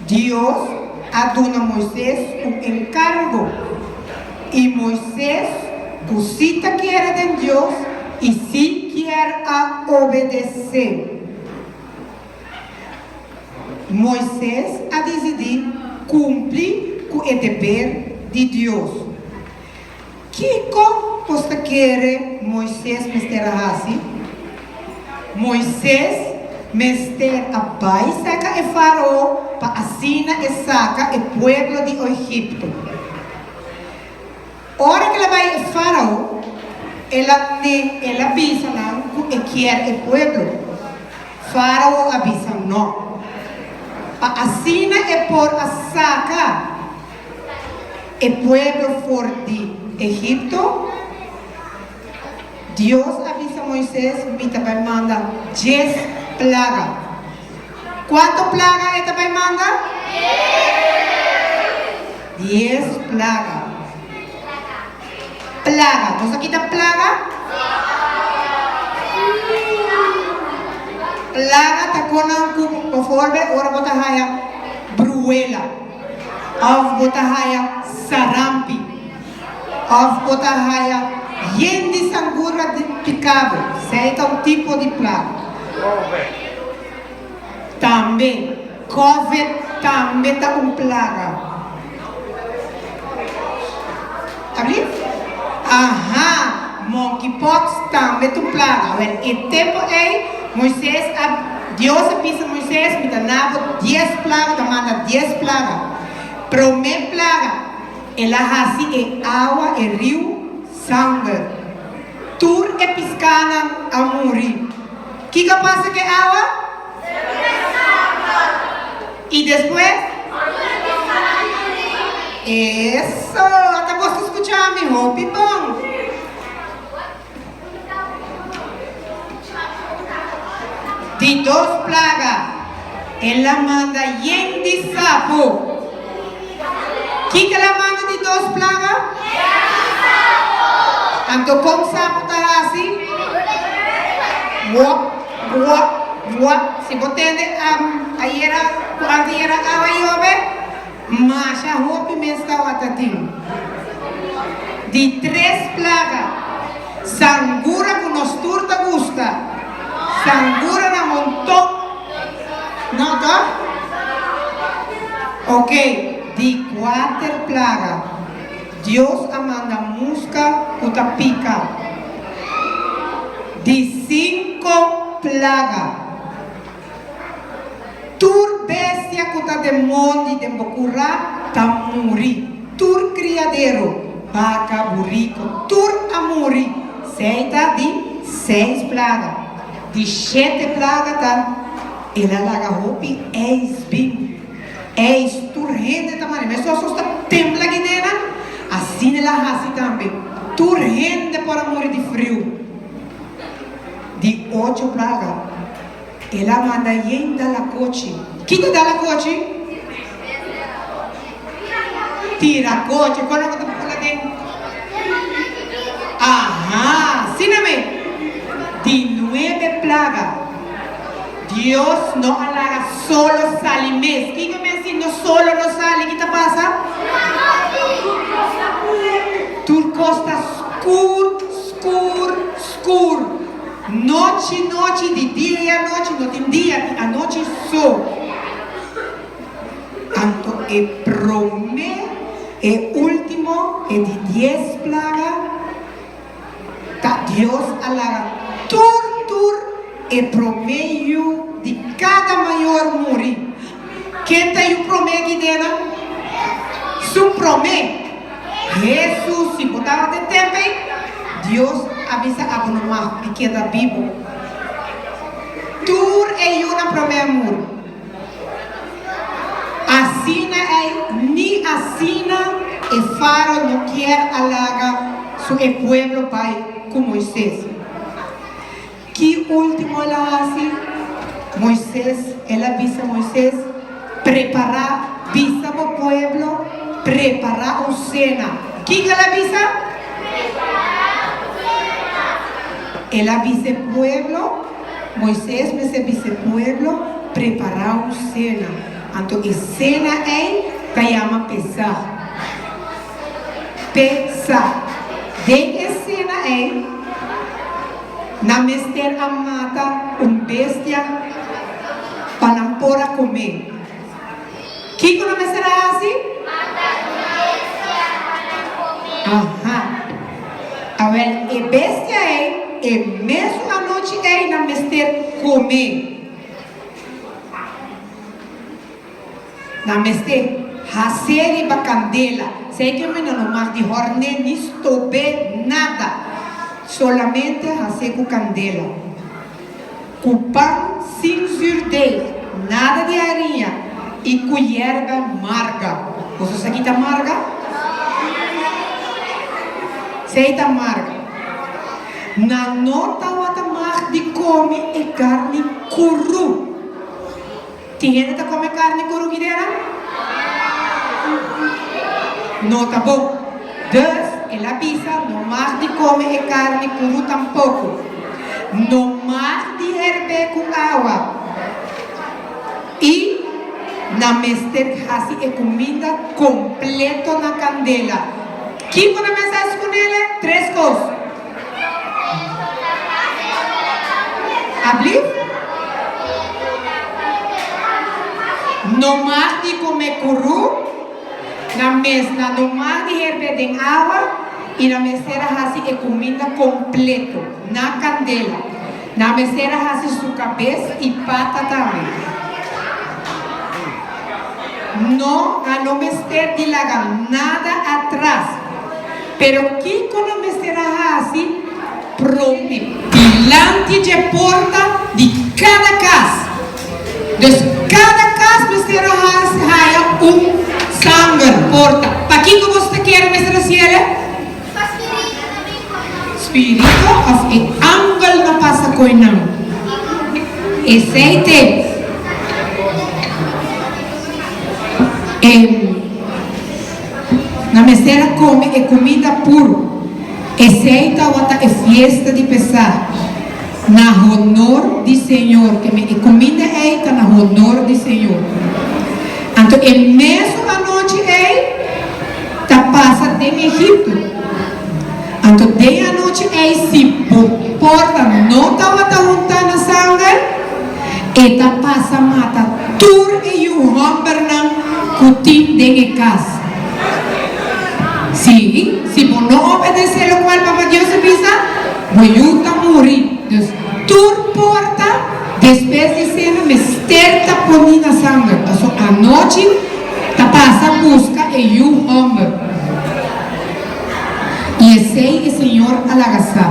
Deus aduna Moisés um encargo. E Moisés, que se está querendo Deus, e se quer a obedecer. Moisés a decidir cumprir com o dever de Deus. Que você quer Moisés mester assim? Moisés mester a pai saca e faraó para assina e saca o pueblo de Egipto. Hora que ela vai a faraó, ela avisa lá que quer o pueblo. Faraó avisa não. A assina é por a saca o pueblo for de Egipto. Deus avisa Moisés, mita vai mandar 10 plagas. Quanto plaga esta vai mandar? 10 plagas. Plaga, você aqui está plaga? Plaga está com conforme ora bota haya bruela, of bota haya sarampi, of bota haya yendi sangura de picado, seja um tipo de plaga. Também, COVID também está com plaga. Abrir? Aha, monkeypox também tu plaga. E tempo é Moisés, Deus avisa Moisés, me dá 10 plagas, manda 10 plagas. Primeira plaga, ela assim é água, é rio, sangue. Tur é piscana a morrer. Que passa que água? E depois? Isso, até você escutar, meu hobby bom. De 2 plagas, ela manda yendi sapo. Que ela manda de 2 plagas? Anto com sapo tá assim? Se você entende, aí era, quando era água e ove, mas a roupa me estava atatinho. De 3 plagas, sangura com nos turta gusta, sangura na Ok, de 4 plagas, Dios manda mosca uta pica. De 5 plagas, tur bestia que está demonio de bocurá, ta muri. Tur criadero, vaca, burrico, tur amuri. Seita de 6 plagas. De 7 plagas, tá? Ela laga roupa eis bim. Eis tur rende tamanho. Mas só está templa aqui dentro. Assim ela raça também. Tur rende por amor de frio. De 8 plagas. Ela manda yen da la coche. Quem dá la coche? Tira coche. Quando eu estou falando? Aham, síname. De 9 plagas. Dios no halaga solo sale mes. ¿Quién me dice no solo no sale? ¿Qué te pasa? Tu costa escuro. Noche, de día a noche, no de día, a noche sol. Tanto el primer, el último, el de 10 plagas, Dios halaga tur, el promedio de cada maior morir. Quem tem o promedio aqui dentro? Su promedio. Jesus, se botava de tempo, Deus avisa a uma pequena Bíblia. Tur é uma promessa amor. Assina é, ni assina, e faro não quer alaga seu povo pai com Moisés. Que último ela assim? Moisés, ela avisa Moisés preparar, avisa o povo, preparar a cena. Que ela avisa? Ela avisa o povo, Moisés me avisa o povo, preparar a cena. Então, a cena é, se chama pesar. Pesar. De a cena é, na mester a mata bestia para pôr a comer. Que não me será assim? Aham. A ver, a bestia é, e mesmo a noite é na mester comer. Na mester, hacer e bacandela. Sei que eu não mais de horne, nem estou bem, nada. Solamente hacer com candela. Com pão sem surdez, nada de farinha e com erva amarga. Você sabe que está amarga? Sei que amarga. Na nota o mais de comer é carne cru. Tem gente que come carne cru aqui dentro? Não tá bom. Ela avisa, não mais de comer carne cru tampouco. Não mais de hervir com água. E na mester assim é comida completa na candela. Que quando mensagem com ele? 3 coisas. Abrir? Não mais de comer cru. Na mesa, não mais de hervir em água. E na mesera assim é comida completa, na candela. Na mesera assim sua cabeça e pata também. Não mesera de lagar nada atrás. Pero que quando a mesera assim, promete delante de porta de cada casa. De cada casa mesera assim há sangue porta. Para que você quer mesera cielo? Espírito of e angel na passa coinão. Aceite. Na mesera come é comida puro. Aceita outra é festa de pesar. Na honor de Senhor, que me comida é na honor de Senhor. Então, é mesmo a noite é tá passa em Egito. Então, de a noite é se porta não estava juntando sangue, e tá passa mata tur e o hamburger cutim de casa. Sim, se você não obedecer o qual Papa Deus avisa, você vai morrer. Então, tu porta, depois de cena, me esterta por mim na sangue. Então, a noite, tá passa a busca e o homem. E esse é o Senhor alagasá.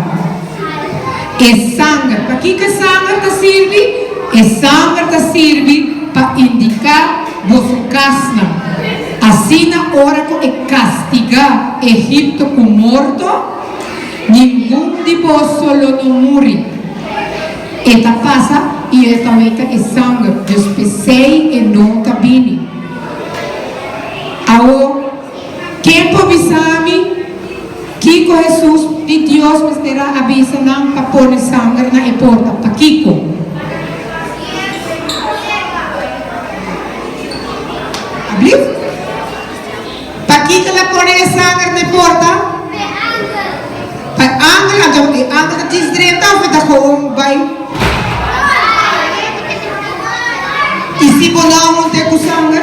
E sangue, para que sangue te serve? E sangue te serve para indicar vosso casna. Assim na hora que castigar Egipto com morto, nenhum de vós solo não morre. Eta passa e eta meita é sangue. Deus pensei e não cabine. Ao tempo bisami, Kiko Jesus de Deus me terá avisa não para pôr sangue na porta para Kiko. Abriu? Aqui que ela põe a sangue na porta. Para Angela diz direto ao como vai. E se você não tem com sangue?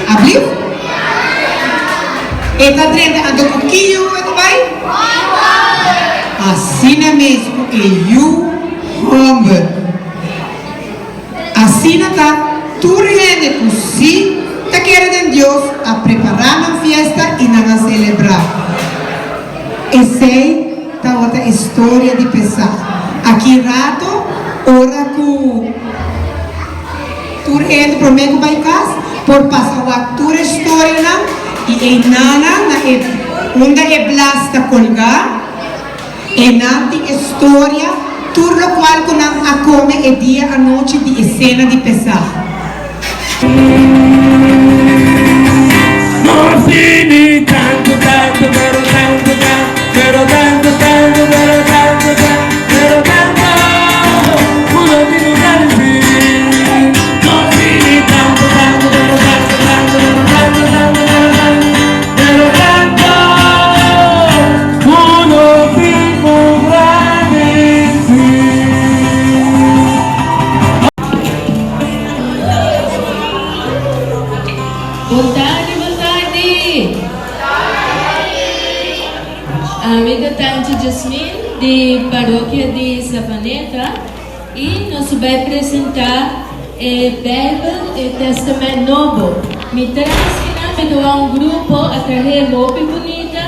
Abriu? E está direto ando com que eu vai? Assim é mesmo e eu homem. Assim está tudo rende com si. Te querem Deus a preparar uma festa e não a celebrar. Essa é outra história de pensar. Aqui rato, ora que tu entra para mim que vai casa, por passar a tua história e em nana onde é blasta colgar, e na história tudo o qual que não a come é dia a noite de cena de pensar. No fini tanto, tanto, pero tanto, tanto, pero tanto, tanto, pero tanto, tanto, pero tanto, uno tiene un gran fin. No fini tanto, tanto, pero tanto, tanto, pero tanto, tanto, pero tanto, uno tiene un gran fin. Boa tarde, boa tarde. Amiga Tante Jasmine, de Paróquia de Savaneta, e nós vamos apresentar a Bíblia e Testamento Novo. Me traz que um grupo a trazer roupa bonita.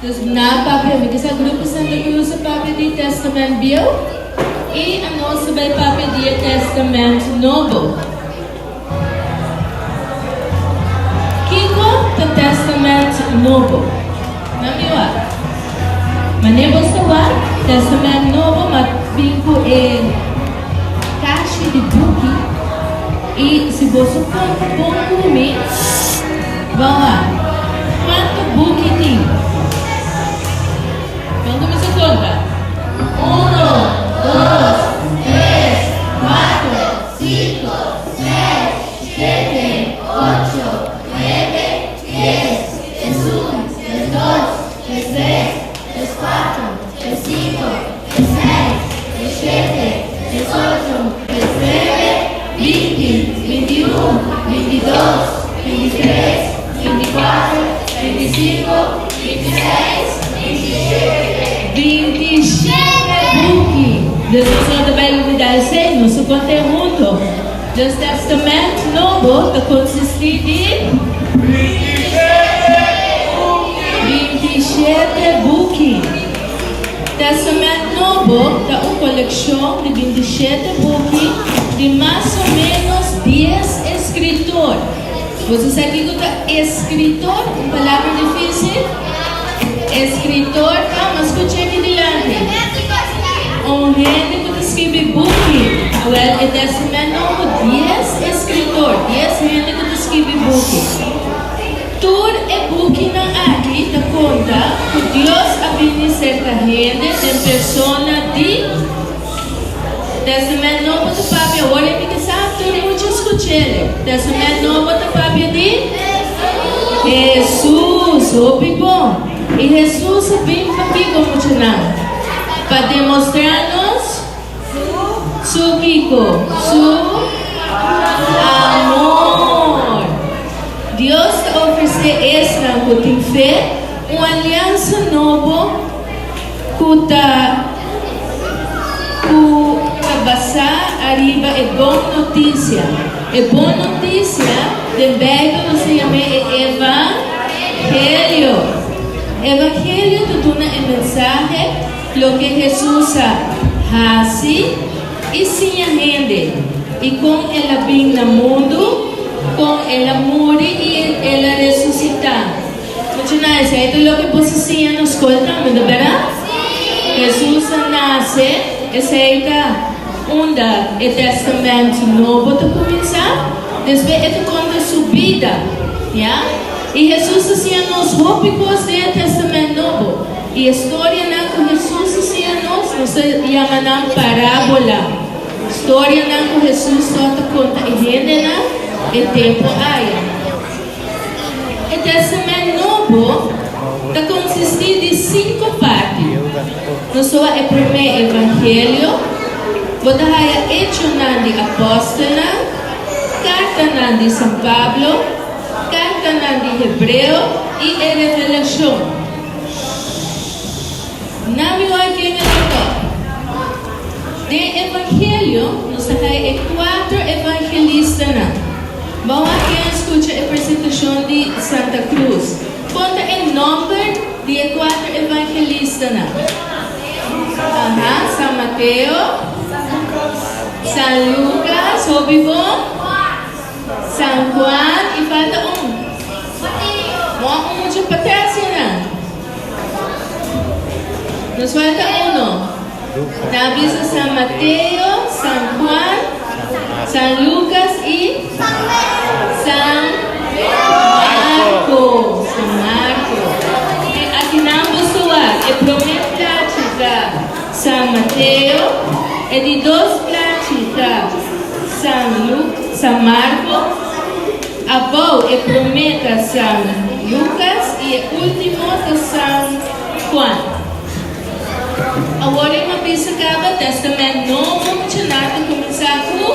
Nós na papel, me esse grupo Santa Cruz papel de Testamento Bio e a nossa vai papel de Testamento Novo. Do Testamento Novo. Na minha mas nem vou falar Testamento Novo, mas vinco é caixa de book e se você for bom comigo, vamos lá. Quanto book tem? Quanto você conta? 1, 2, 3, 4, 5, 6, 7, 8, 9. 10, 1, 2, 3, 4, 5, 6, 7, 8, 9, 20, 21, 22, 23, 24, 25, 26, 27 book. Deus vai illuminar esse nosso conteúdo. O Testamento Novo consiste de 27 book. Testamento Novo é uma coleção de 27 book de mais ou menos 10 escritores. Você sabe o que é escritor? Uma palavra difícil? Escritor, mas escute aqui diante. Gente que escreve book. O Testamento Novo, 10 escritores, 10 gente que escreve book. Tur é book na aqui da conta que Deus abriu certa gente de persona de Testamento Novo do Papa. Olha que sabe, todo mundo escuta. Testamento Novo do Papa de Jesus, o bom. E Jesus vem aqui como não para demonstrar-nos su amor. que tem fé, uma aliança nova que basar arriba é boa notícia. É boa notícia de Bíblia se chama Evangelho. Evangelho te dá a mensagem lo que Jesus hace e sim a gente. E com ela vem no mundo, com ela morre e ela ressuscita. Imaginais, ito lo que você nos conta, não é verdade? Jesus nasce, essa onda o testamento novo para começar, depois ele conta sua vida, yeah? E Jesus assim nos rópicos do testamento novo. E a história que Jesus assim nos chama parábola. História que Jesus só conta e gente e tempo aí. O testamento novo consiste de 5 partes. Não só o primeiro evangelho, você haya hecho de apóstola, carta de São Pablo, carta de Hebreu e a revelação. Não me vai quem de evangelho, nós haya 4 evangelistas. Vamos aqui escutar a apresentação de Santa Cruz. Conta o nome de 4 evangelistas. São Mateus, São Lucas, óbvio, São Juan e falta de Patrícia. Nos falta na vista São Mateus, São Juan, São Lucas e São Marcos. Aqui na pessoa é promessa São Mateus, é de 2 práticas São Marcos, a boa é promessa São Lucas e a última é São Juan. Agora é uma pista acaba testamento novo, continuado começar com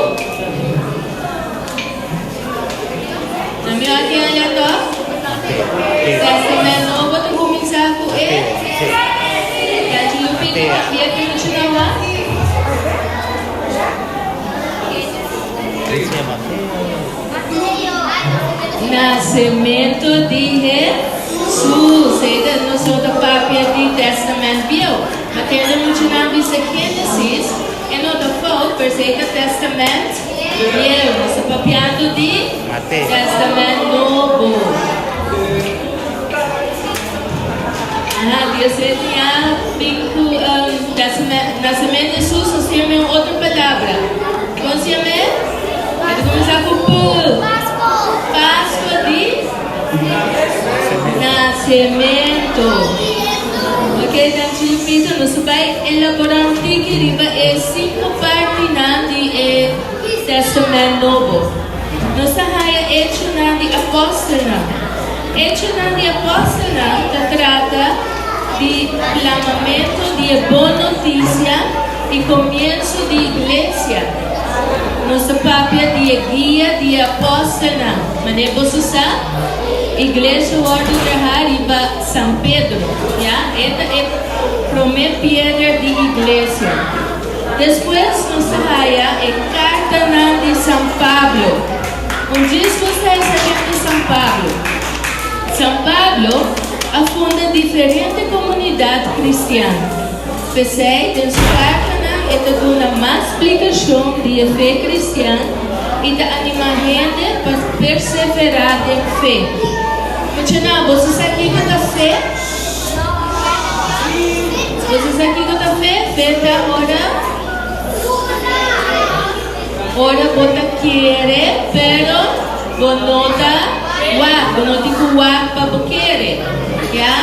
na minha aqui testamento novo tu começar com nascimento de Jesus. Ainda não sou da papia de testamento viu, mas tendo muito na vista Gênesis e não da foto perseguido testamento viu, nosso papiado de testamento novo. Deus tinha vindo nascimento de Jesus, nós temos outra palavra. Como se chama? Vamos começar com Páscoa de nascimento. Ok, então, Peter, nós vamos elaborar um tique de 5 partes do Testamento Novo. Nós vamos hecho de apóstola. Hecho de apóstola trata de clamamento de boa notícia e começo de igreja. Nossa papia de guia de apóstola. Mas você sabe, igreja ordem de São Pedro. Esta é a primeira pedra de igreja. Depois nossa raia é carta de São Pablo. Diz vocês de São Pablo. São Pablo afunda diferentes comunidades cristãs. Pensei em sua carta e te dá uma explicação de fé cristã e te anima a gente para perseverar em fé. Continua, você sabe o que é fé? Você sabe o que é fé? Fé da hora. Ora, você quer, pero bonota. Não digo para querer, já?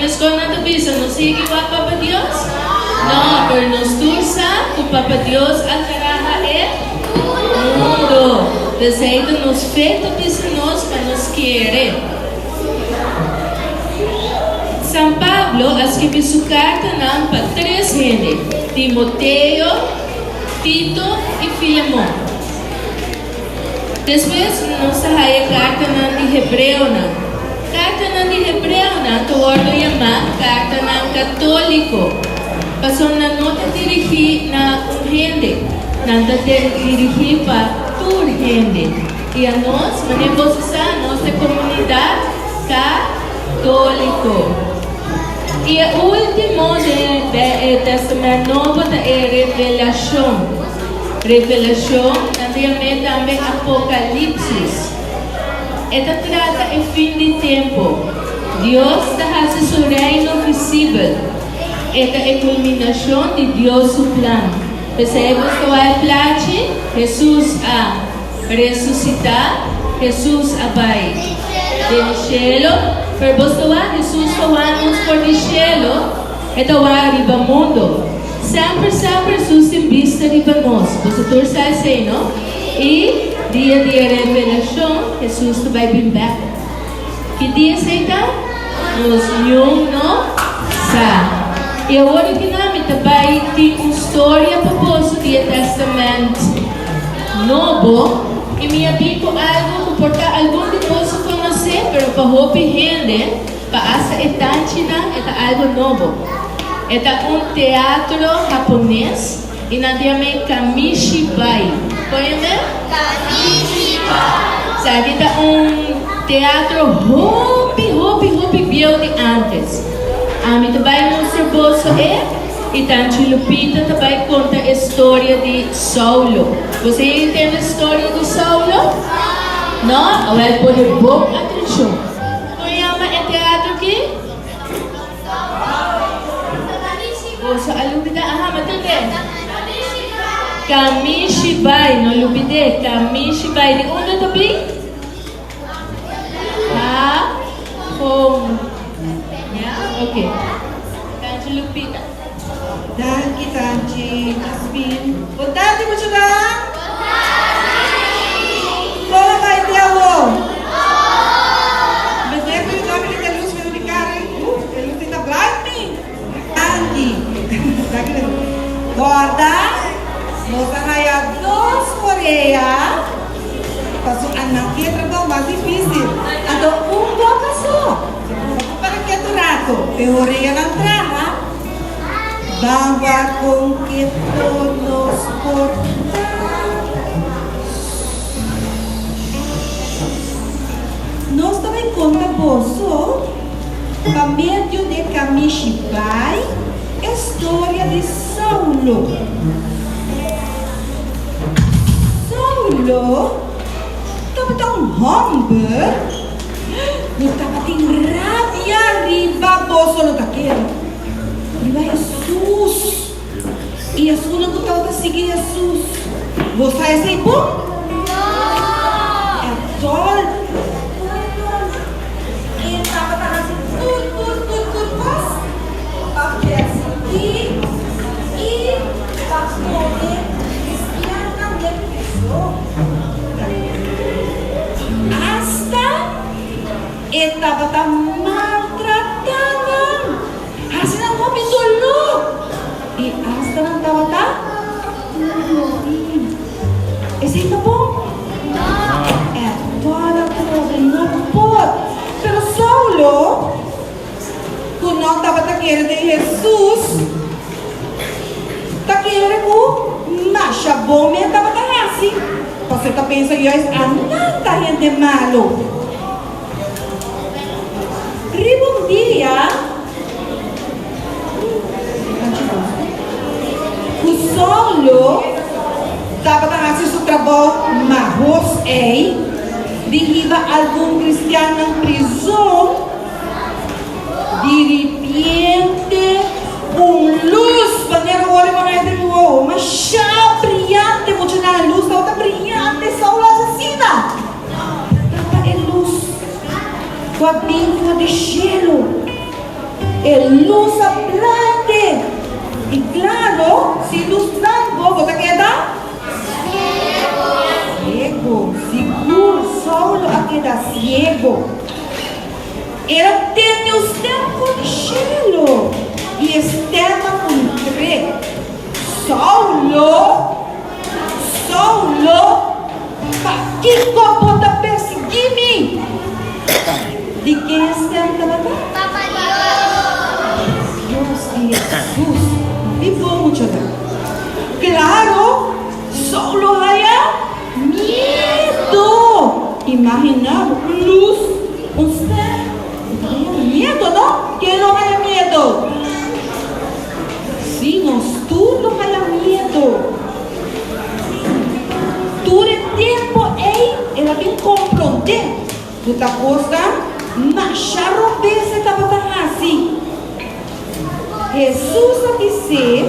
Mas quando tu pensa, não sigue para Deus? Não, pero nos tursa, tu Papa Deus alteraha o mundo. Desejo nos feito de nós para nos querer. São Pablo escreveu sua carta para 3 gente: Timoteo, Tito e Filemão. Depois, nossa carta de Hebreu. carta ng Hebreo na tawag yama carta ng Katoliko. Kaso na nota dirigi na gente, nanda dirigi pa tur gente. Y a nos manemos sa nossa comunidad católico. Y el último del Testamento Nuevo es Revelación. Revelación también Apocalipsis. Esta trata el fin de tiempo. Dios hace su reino visible. Esta es la culminación de Dios su plan. Percebemos que va a plache Jesús a resucitar, Jesús a vai del cielo. Pero vos Jesús nos por el cielo. Esta va arriba mundo. Sempre Jesus em vista de nós. Você sabe assim, não? E dia de revelação, Jesus vai vir back. Que dia será? Nos não sabe. E agora que nós também tem uma história para o Dia Testamento Novo. E me abico algo porque algum de vocês conhecem, mas para roupa gente, para essa etanchina, é algo novo. É teatro japonês e nós chamamos Kamishibai. Pode ver? Kamishibai. Sabe, é teatro hopi bio de antes. A mim também mostra bolso e tanto Lupita também conta a história de Saulo. Você entende a história de Saulo? Não? Ela pode boa atenção. Como chama o teatro aqui? Sa alubida, matindi. Kamishibai, no lubide, Kamishibai. Di uno to be? Home. Yeah, okay. Tanti Lupita. Tanti, Jasmine. Vontade mo siya? Como vai ter o? Mas é que eu não me luz meu de cara. Ele tem da blind. Andy. Guarda, nos kaya dos Korea. Pasok anak kita trabaho mas difícil. Ado kaso. Para que rato, teoria ng traha. Bawa kung kito nos porta. Nós também conta poso, a meio de Kamishibai, a história de Saulo. Saulo estava tão humble, estava tão rabia riba poso no daquele. Riba Jesus. E Jesus não estava seguir Jesus. Você é assim, bom? Não. É só. Estava tão maltratada. Assim não vou me dolor. E hasta não estava esse tá bom? É toda problema não pode. Pero Saulo, quando não estava querendo de Jesus, tá querendo macha bom mesmo estava assim. Você tá pensando que nada gente malo. Um dia, o Saulo estava fazendo seu trabalho marros derriba algum cristiano na prisão, de repente, luz, maneira olha para ele, uma chá brilhante, muito na luz, a outra brilhante, Saulo assassina. Tapa é luz. Com a pintura de gelo, é luz blanca. E claro, se luz branca, você queda? Ciego. Seguro, Saulo a queda ciego. Era tinha os tempos de gelo. E estava com crê. Saulo, para que copo da perseguir-me? De quem de Jesús. Vivo mucho de. Claro, solo haya miedo. Imagina, luz, usted no haya miedo, ¿no? Que no haya miedo. Sí, tú no haya miedo. Tú el tiempo, era bien comprender. Outra coisa, marcharam bem se estava assim. Jesus a dizer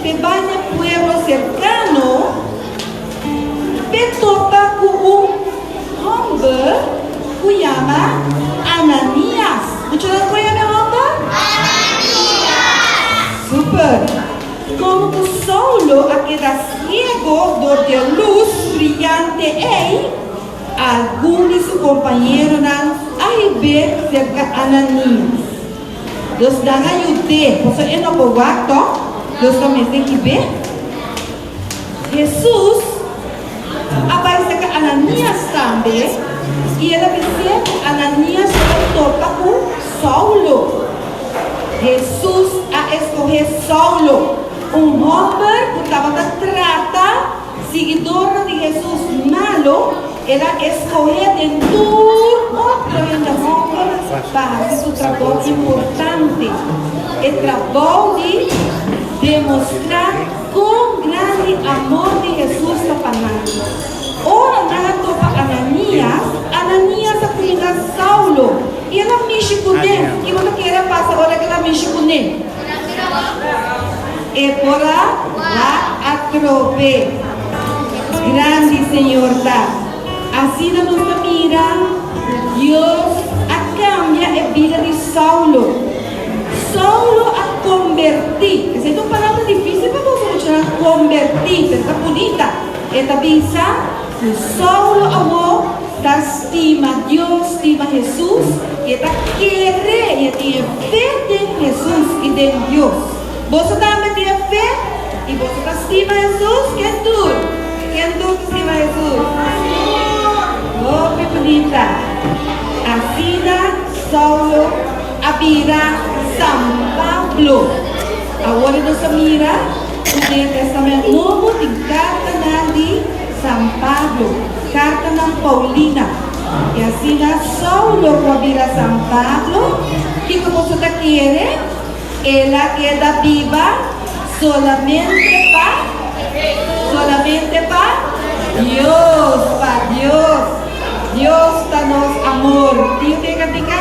que vai no pueblo cercano, que topa com homem que chama Ananias. Você não conhece meu homem? Ananias. Super. Como que Saulo a queda ciego de luz brilhante algum de seus companheiros a ver cerca Ananias. Deus dá ajuda, porque ele não pode guardar. Deus também que ver. Jesus aparece com Ananias também, e ele disse que Ananias toca com Saulo. Jesus a escolher Saulo, homem que estava tratando seguidor de Jesus malo, era escolher de turno para fazer um trabalho importante. O trabalho de demonstrar quão grande amor de Jesus está falando. Ora, nada para Ananias acudiu Saulo, e ela mexe com ele, e quando quer passar, olha que ela mexe com ele. E por lá atrove. Grande Senhor da. Assim nos mira, Deus a cambia a vida de Saulo. Saulo a convertir. Essa é uma palavra difícil para você mencionar convertir, mas está bonita. Esta pensa que Saulo amou, está estima Deus, estima Jesus, e está querer e tem fé em Jesus e em Deus. Você também tem fé e você está estima Jesus, quem tu? Quem tu estima Jesus? Oh, que bonita. Assim, Saulo abrirá São Paulo. Agora nós mira o Testamento Novo de carta de São Paulo, carta de Paulina. E assim, Saulo abrirá São Paulo. E como você quer, ela queda viva solamente para Dios, para Dios. Dios danos amor. ¿Tío que cantica?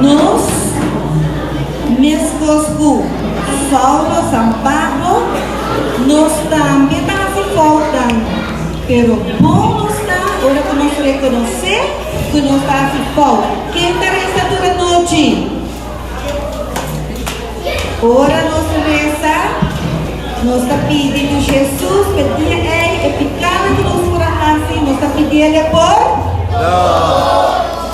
Nos mescos Saulo, São Paulo, nos também fazem falta, pero bom está, agora que nós reconhecer que nos fazem falta. Quem interessa toda noite? Ora nós reza, nós está pedindo Jesus, pedir ele, e picada que nós curamos, nós está pedindo ele por? Não.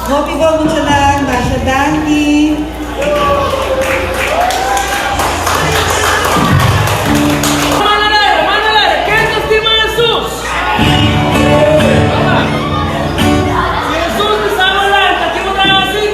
Hopi vamos jalan, Basha Dangi. Mana, quem te estima Jesus? Jesus me salva lá, está aqui no assim?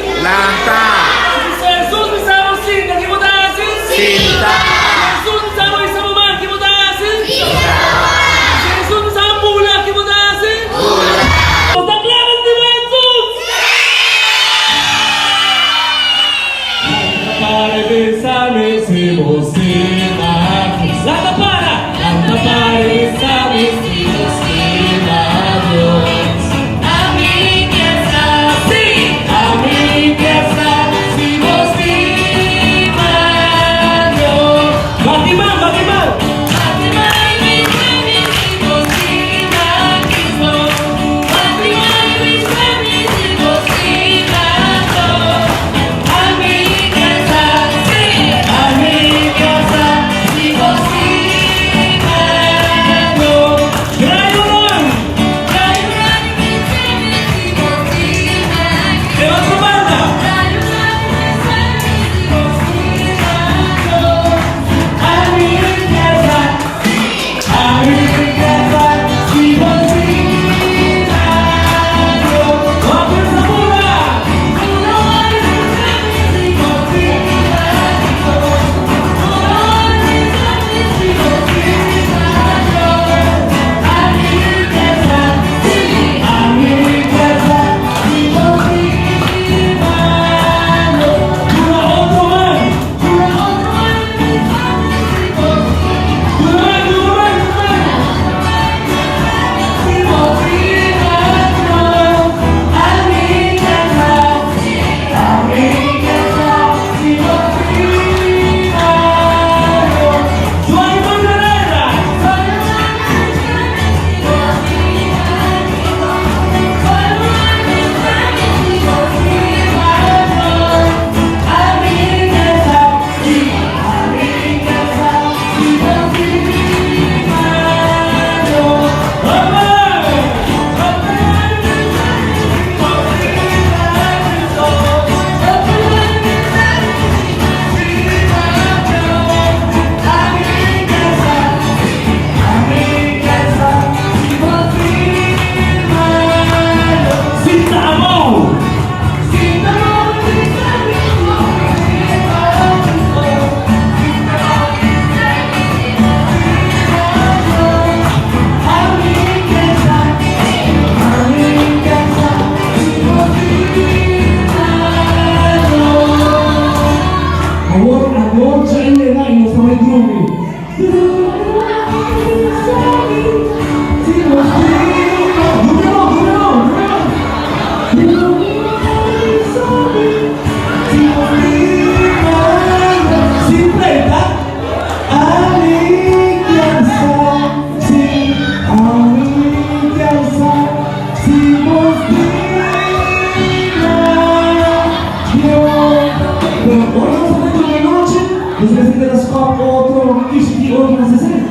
Você vai ter as outro que outro necessário.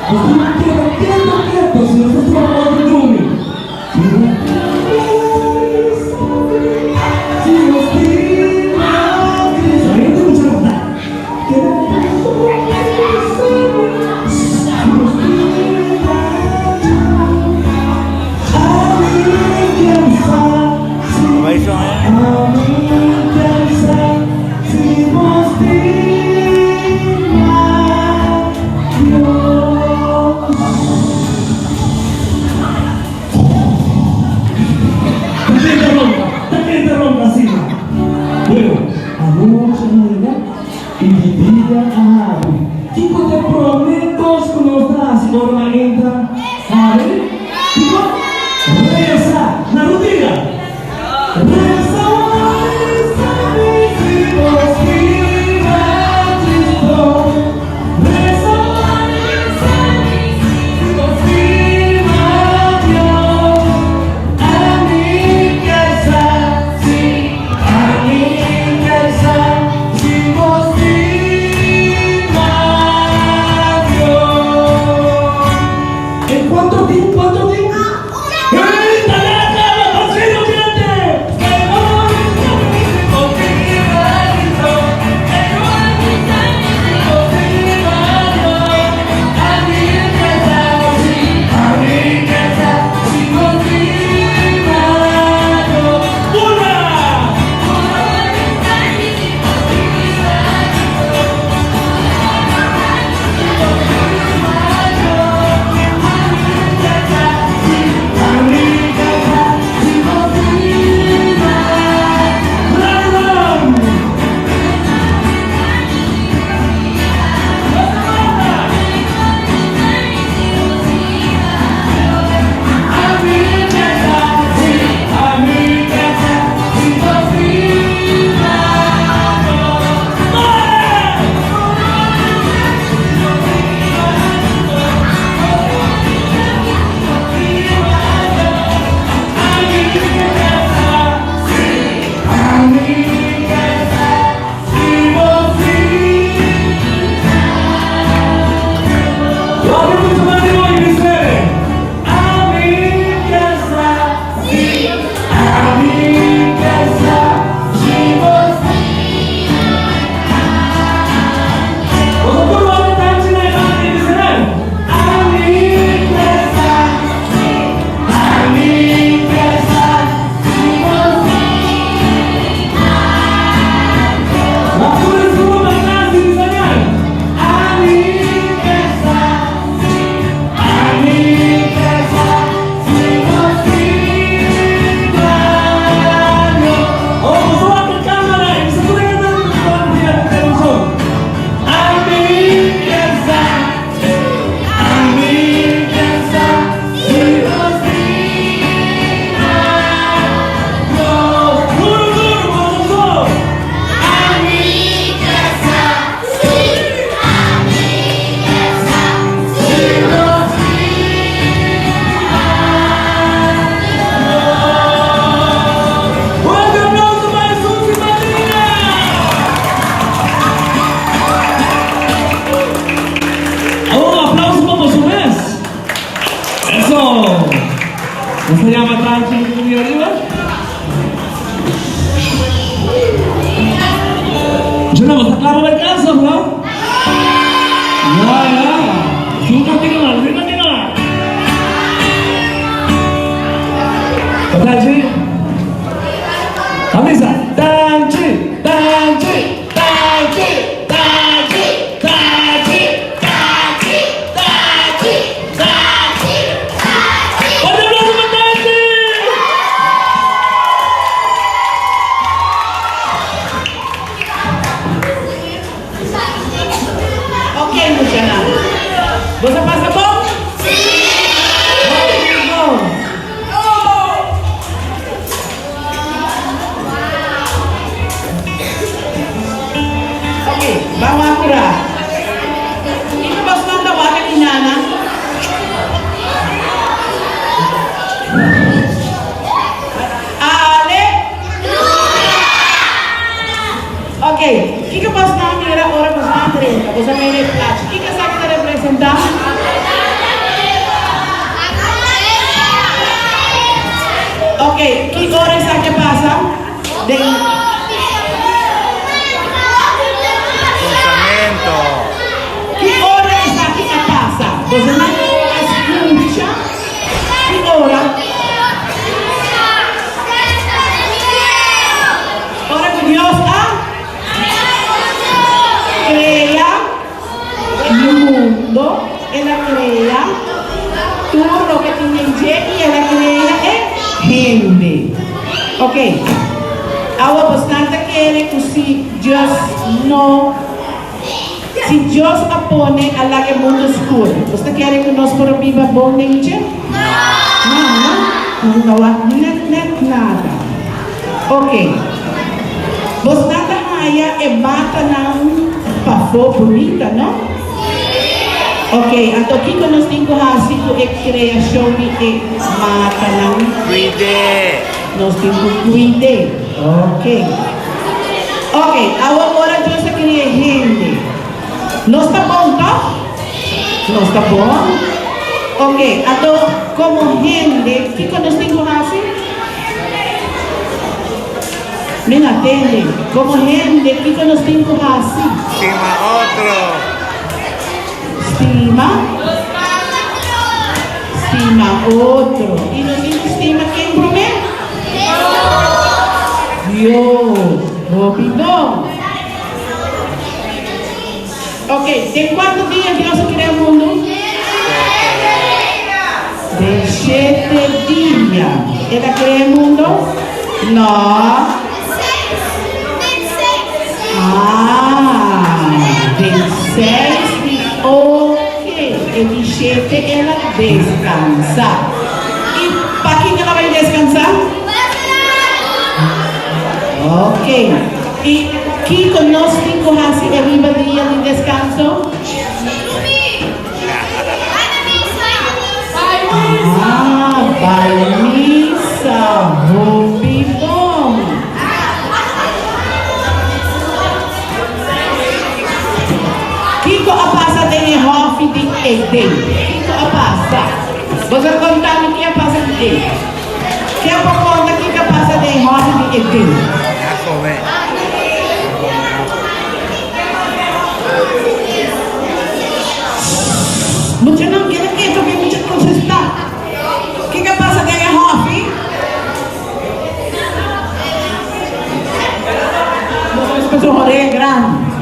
Você não quer, se você troca outro nome. Tipo de prometos que nos das por la entra, ¿sabe? Tipo, reza, la rutina. Reza, se llama tranquilo y arriba. Yo no, ¿está claro el caso, no? Ya. Tú continúa. Tanchi. Camisa. Tanchi. Você passa bom? Sim! Ok, vamos apurar. Ito ba saan tawagan ni Nana? Ale? Ok. Kika pas na mira ora pas na trenta, pues a mere plaats. Kika sa kita representar. Okay, que hora sa que pasa? De Pensamiento. que hora sa que pasa? Pues na escucha. Que hora? Ora que Dios crea el mundo, ella crea todo lo que tiene y ella crea gente. Ok. Ahora bastante quiere que si Dios apone a la que mundo oscuro, ¿usted quiere que nos por viva bon noche? No, nada. Ok. Bastante haya e bata na pafo bonita, ¿no? Ok, então aqui que nós temos a criação e mata não. Cuide. Nós temos cuide. Ok. Ok, agora Deus cria gente. Nós está bom, tá? Nós está bom. Ok, então como gente, o que nós temos assim? Me atende. Como gente, o que nós temos assim? Estima otro. Estima otro. Y nos estima quién primero? Dios. Rapidón. Ok, ¿de cuántos días Dios creó el mundo? De 7 días. ¿Él creó el mundo? No. De 6. El 7 ela descansa. ¿Y para quién ela vai descansar? Ok. ¿Y quién conoce así el viva día de descanso? Vai missa. Bom. Kiko a passa de Hof de Eden. Kiko a passa. Você contar o que a passa de Eden? Que a conta que a passa de Hof de Eden? Mucho não quer que tu que mucho coisas está. Que a passa de Hof? Você pessoa é grande.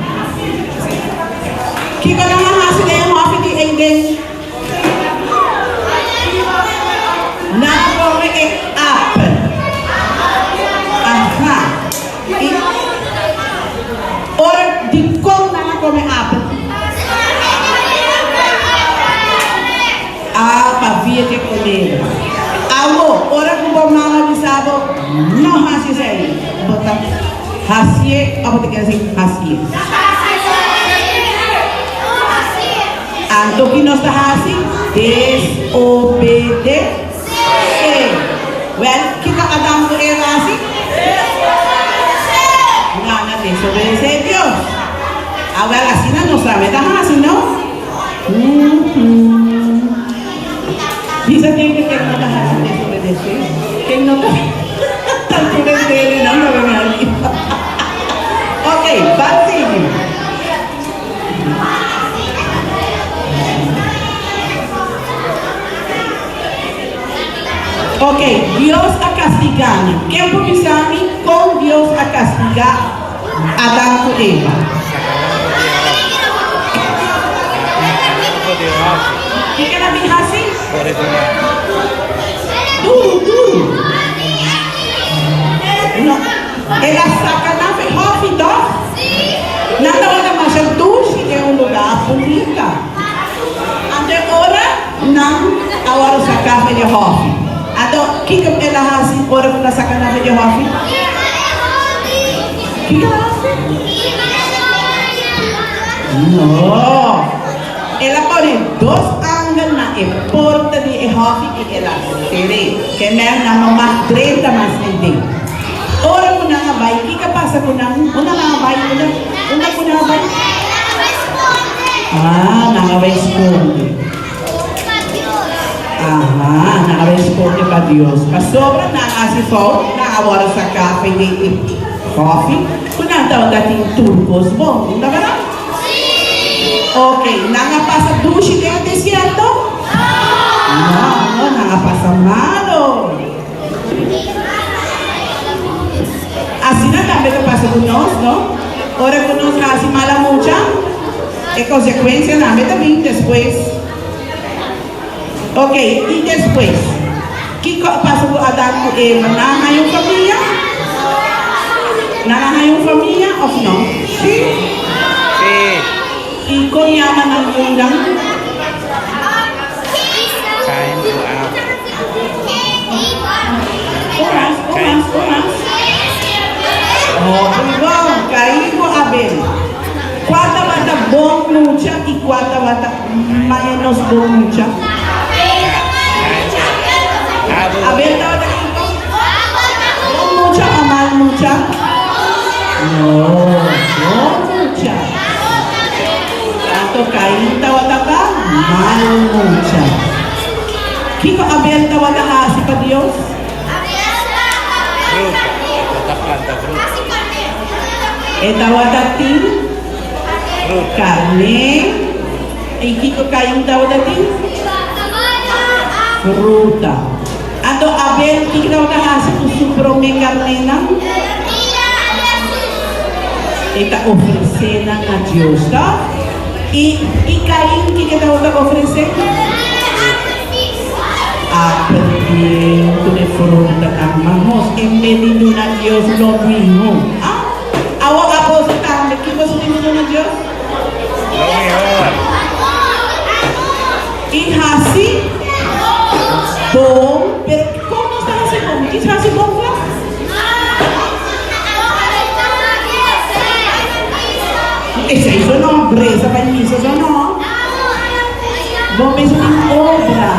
Que quando nós nascemos Hof de Eden, na come é apple. E ora de como na come apple. Pavia que comer. Ora com bom mama de sabo, não hasi sei. Bota hasie, apa tu kira sih hasie? Anto que nós está assim, desobedecer. Well, que Adam por ele assim? Não, desobedecer Deus. Agora assim não nos sabe, tá assim não? Isso tem que ter nada a desobedecer. Quem não está desobedecendo não vai ali. Ok, vazio. Ok, Dios a castigar. Quem começar com Deus a castigar Adão e Eva? O que ela diz assim? Duro. Não. Ela saca na Hof dos. Nada mais é dulce é lugar bonito. Até agora não, agora sacar de Hof. Então, o que ela faz agora para sacar na de Hof? O que ela faz? Não. Ela põe 2 ângulos na porta de Hof e ela tere. Que mesmo não mais 30 mais ninguém. Ora, quando ela vai, o que passa com ela? Quando ela vai, uma Nakaresponde. Nakaresponde pa Diyos. Kasobra nakasipaw, nakawara sa cafe ni coffee. Kung nataw dating turcos mo, hindi ba na? Okay, nakapasa dushi de desierto? No, nakapasa malo. Así na también te pasa con nos, ¿no? Ahora con nos así mala mucha. En consecuencia, dame también después. Ok, y después. ¿Qué pasa con Adán y Eva? ¿Nada hay una familia? ¿Nada hay una familia o no? Sí. ¿Y con llaman al mundo? Oras. Caín con Abel. ¿Cuánta bata bon mucha y cuánta bata menos bon mucha? Abel estaba de bon mucha o mal mucha? No, bon mucha. Tanto Caín estaba de acá, mal mucha. ¿Qué con Abel estaba de así para Dios? Estaba de ti. Carne. ¿Y Kiko Caín estaba de ti? Fruta. Ando Abel, ¿qué estaba de hacer con su prome carnena? Está ofreciendo a Dios, ¿no? ¿Y Caín, qué estaba de ofrecer? Aperdiendo de fruta, amamos, en vez de a Dios lo mismo. Ahora apostando, ¿qué cosa le a Dios? Lo mejor. Y así, bom, pero ¿cómo está así bom? ¿Qué es así bom? Ese hizo nombre, esa vainilla, eso no. Bom es una obra.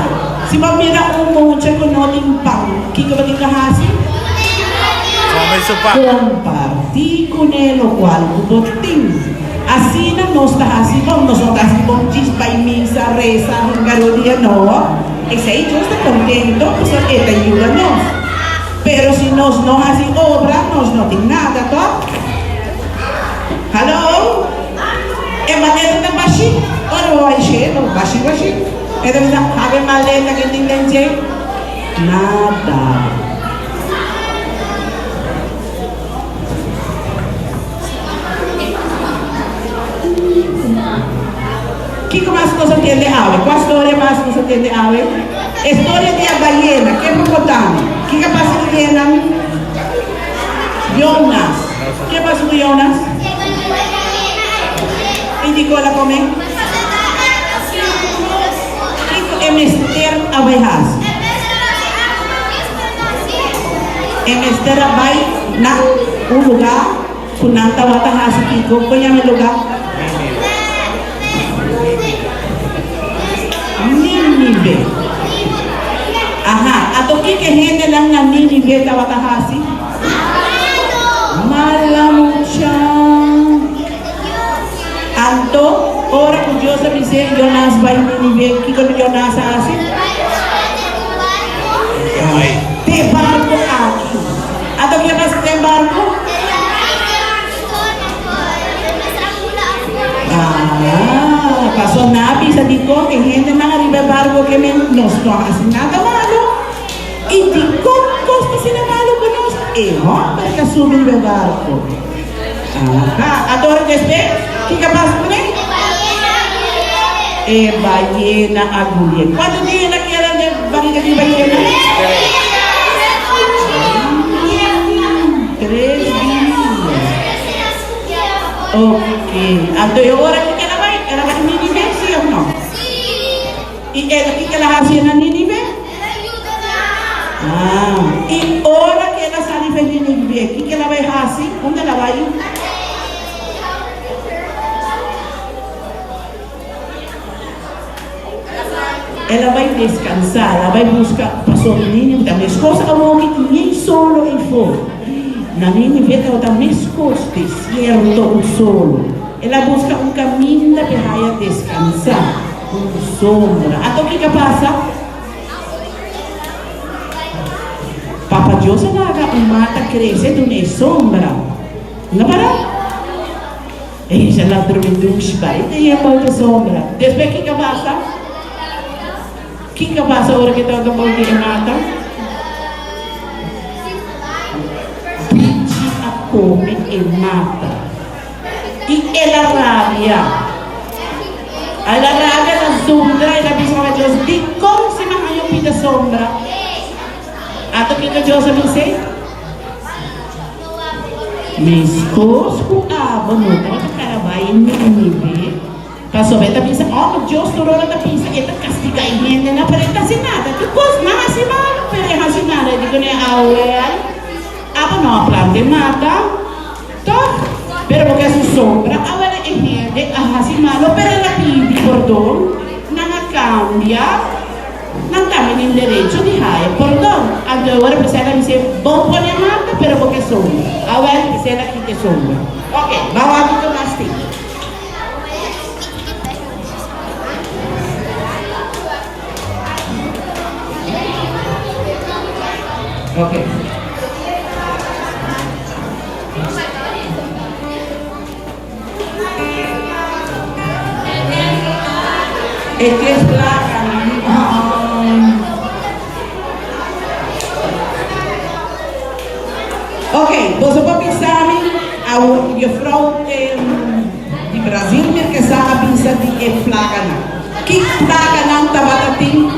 Si vos miras un muchacho con no tiene pan, ¿qué va a decir así? Compartir con él o cual botín. Así no está así, no son así con chispa y misa, reza, garodía, no. Ese hecho está contento, pues él te ayuda a nos. Pero si nos no hace obra, nos no tiene nada, ¿no? ¿Hello? ¿Es manera de bashi? ¿O no va a ser? ¿No bashi? ¿Es de sabe maleta que tiene nada? ¿Qué más nos entiende ave? ¿Cuál historia más nos entiende ave? Historia de la ballena, ¿qué importante? ¿Qué pasa con ballena? Jonas. ¿Qué pasa con Jonas? ¿Y dijo la come? Emester abejas. Emester abay na un lugar kunanta wata hasi kiko ko llama lugar Nínive. Ajá, ato que gente lang na Nínive wata hasi mala mucha. Anto ora con Dios me dice Jonas va en Nínive, ¿qué con Jonas hace? De barco aquí. ¿Ato qué pasa de barco? Pasó Nabi, se dijo que gente no arriba de barco que nos no hace nada malo. Y dijo, ¿cómo se le malo con nosotros? Porque sube el barco. Ajá, ¿adoro que esté? ¿Qué pasa con él? Ballena agulla. ¿Cuántos días la quedan de barriga de ballena? 3 días. Ok. Entonces, ahora que queda ahí, ¿era para Nínive, sí o no? ¿Y qué la hacían en Nínive? Y ahora que la sale de Nínive, ¿qué la va a hacer? ¿Dónde la va a ir? Ela vai descansar, ela vai buscar pastor Nínive, da minha esposa, ela que ninguém solo e for. Na Nínive, ela da minha esposa, desierto o solo. ela busca un camino que vaya a descansar, con sombra. ¿A qué pasa? Papa Dios haga un mata crece de una sombra. ¿No para? Ella la dormiu e tem muita sombra. Después ¿qué pasa? ¿Qué pasa ahora que está tomando de mata? Bici a come e mata. Y ela rabia. A la rabia, la sombra, e la bisogna de Deus. De como se me pide sombra? Ato que Deus me dice? Me escosco a bonita, que cara vai me passou bem da pizza. Oh, Deus torou da pizza, e tá castiga e gente não aparenta assim nada. Que coisa não assim mal, pero assim nada. Digo né, ah, não, plante mata, toc. Pero porque su sombra, ahora es gente, así malo, pero la pide perdón, no cambia, no cambia el derecho de hacer perdón. Ahora empezar a decir, vos pones mata, pero porque sombra. Ahora empezar a quitar sombra. Ok, vamos a ver más tiempo. Ok. Es que es placa. Ok, você pode pensar a vrouw de Brasil que sabe pensar de é placa não. Que placa não estava assim?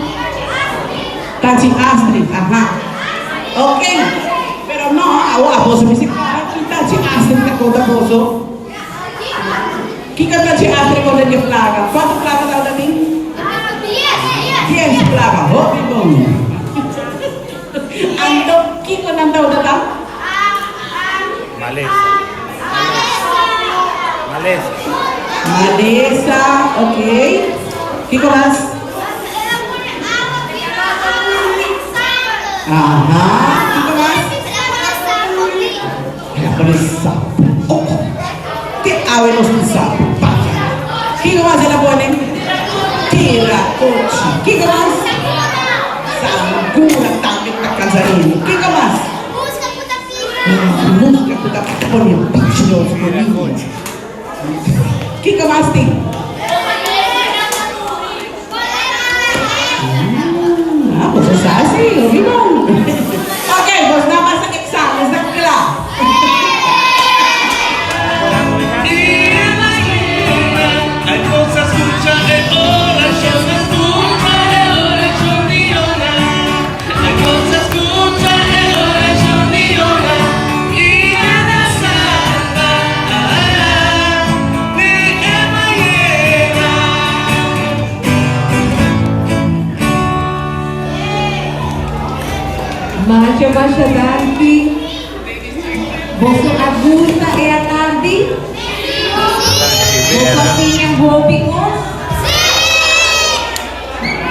Tati Astrid, aha. Ok, pero não, agora você me diz que Tati Astrid que conta você. Que Tati Astrid conta de placa? Quantas placas está ali? 10 placas, oh, que bom. Ando, que quando anda o data? Maleza, ok. Que mais? Aham, que mais? Ela põe sapo. Oh, que awe nos sapo. Que mais ela põe? Tira, coche. Que mais? Sagura, tanque, casarinho. Que mais? Música que dá para pôr um bicho comigo. Que mais tem? Ah, você sabe sim, ouvi bom. Ok, você dá mais exames da classe. Marcha tarde. Você agusta é a tarde? Você tem roupas?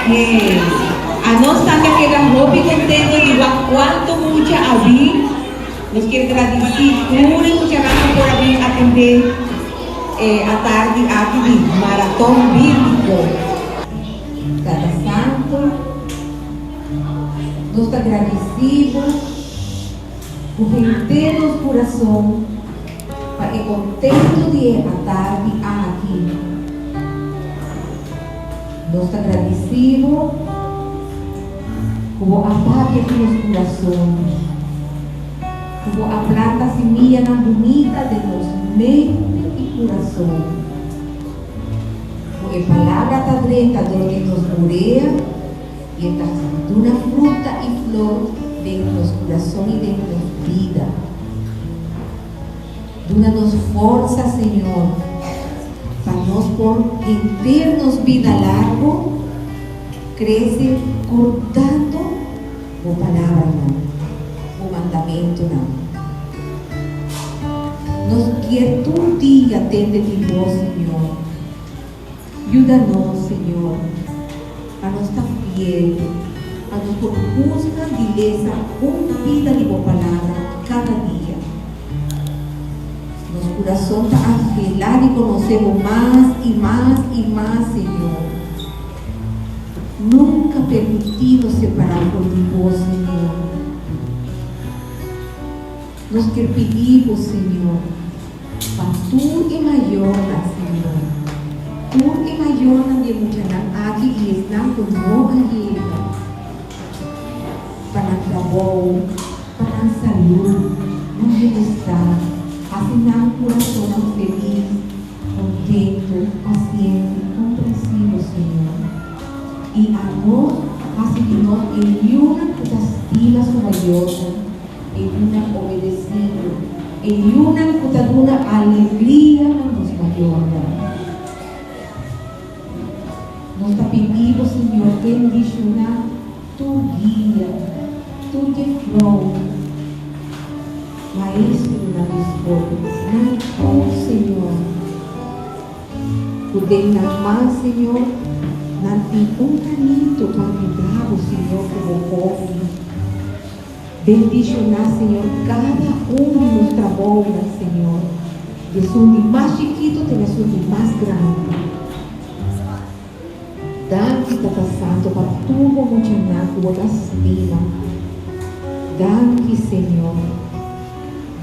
Que a nós também que a roupa contendo de quanto muita havia. Nos quero agradecer muita graça por vir atender a tarde aqui de maratón bíblico. Cada santo. Nós estamos agradecidos por render nosso coração para que contento de a tarde aqui. Nós estamos agradecidos por a paz aqui no coração, por a planta semilla na bonita de nosso mente e coração, por a palavra da dreta que nos morea. Y esta una fruta y flor de nuestro corazón y de nuestra vida. Dúnanos fuerza, Señor, para nos por enternos vida largo, crece cortando o palabra, o mandamento. Nos quiere tu día atende ti vos, Señor. Ayúdanos, Señor, a não estar fiel, a nos por justa vileza, una vida de boa palavra cada dia. Nuestro corazón está angelado y conocemos más y más y más, Señor. Nunca permitido separarnos de vos, Señor. Nos que pedimos, Señor, para tú y mayor, Señor. Tú y mayor de muchas aquí y están con no allí. Para el trabajo, para la salud, el bienestar, hacen un corazón feliz, contento, paciente, comprensivo, Señor. Y amor hace que nos en una castiga maravillosa, en una obedecida, en una alegría nos mayora. Nos pedimos, Señor, bendicionar tu guía, tu defraude, Maestro de la misericordia, oh Señor, podemos más, Señor, nanti un canito para bravo, Señor, como pobre. Bendicionar, Señor, cada uno de nuestras obras, Señor, de su más chiquito de su más grande. Dan que está pasando para tu muchacha, tu estima. Dan que, Señor,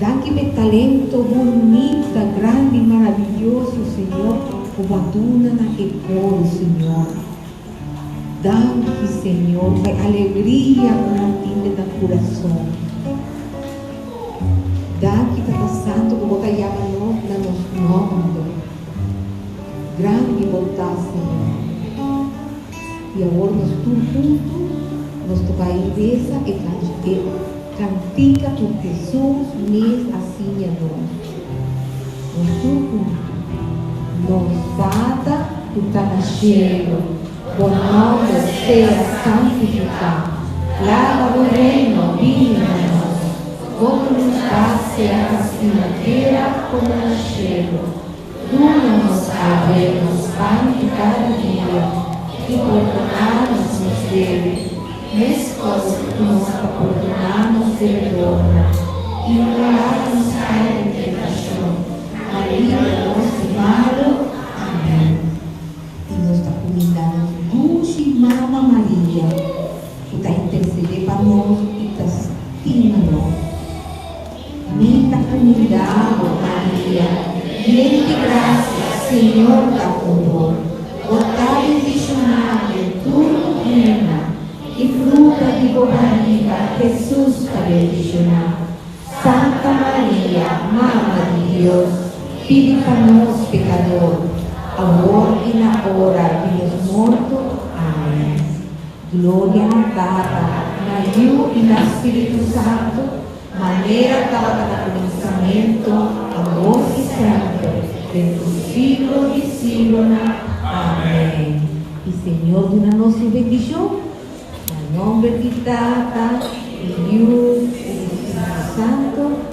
dan que me talento bonita, grande y maravilloso, Señor, como aduna na coro, Señor. Dan que, Señor, hay alegría con la tinta del corazón. Dan que está pasando como te llaman los nombres. Grande bondad, Señor. Y ahora nos tú juntos, nuestro país besa y cantica por Jesús, mes así a nós. Nos tú juntos, nos bata, tu está nascendo, por nombre sea santificado. Lava do reino, vinha a nós, como nos passe a castigadeira, como nascendo. Duna-nos a vermos, pão de cada dia. E perdonar-nos nos dele, mescos que nos perdonar-nos devedora, e orar-nos para a tentação, livra-nos do mal. Amém. E nos está cuidando, dulce Mama Maria, que está intercedendo para nós e está estimando. Mita cuidado, Maria, llena de graça, Senhor está convosco. Votar bendicionado, tu reina, e fruta de barriga, Jesus para bendicionar. Santa Maria, Mãe de Deus, pide para nós, pecador, agora e na hora de nos mortos. Amém. Glória na Terra, na Filho e no Espírito Santo, maneira dada no pensamento, amor e santo, dentro do siglo de siglo. Amém. E Senhor, dá nossa bendição, em nome de Tata, e Filho e Espírito Santo.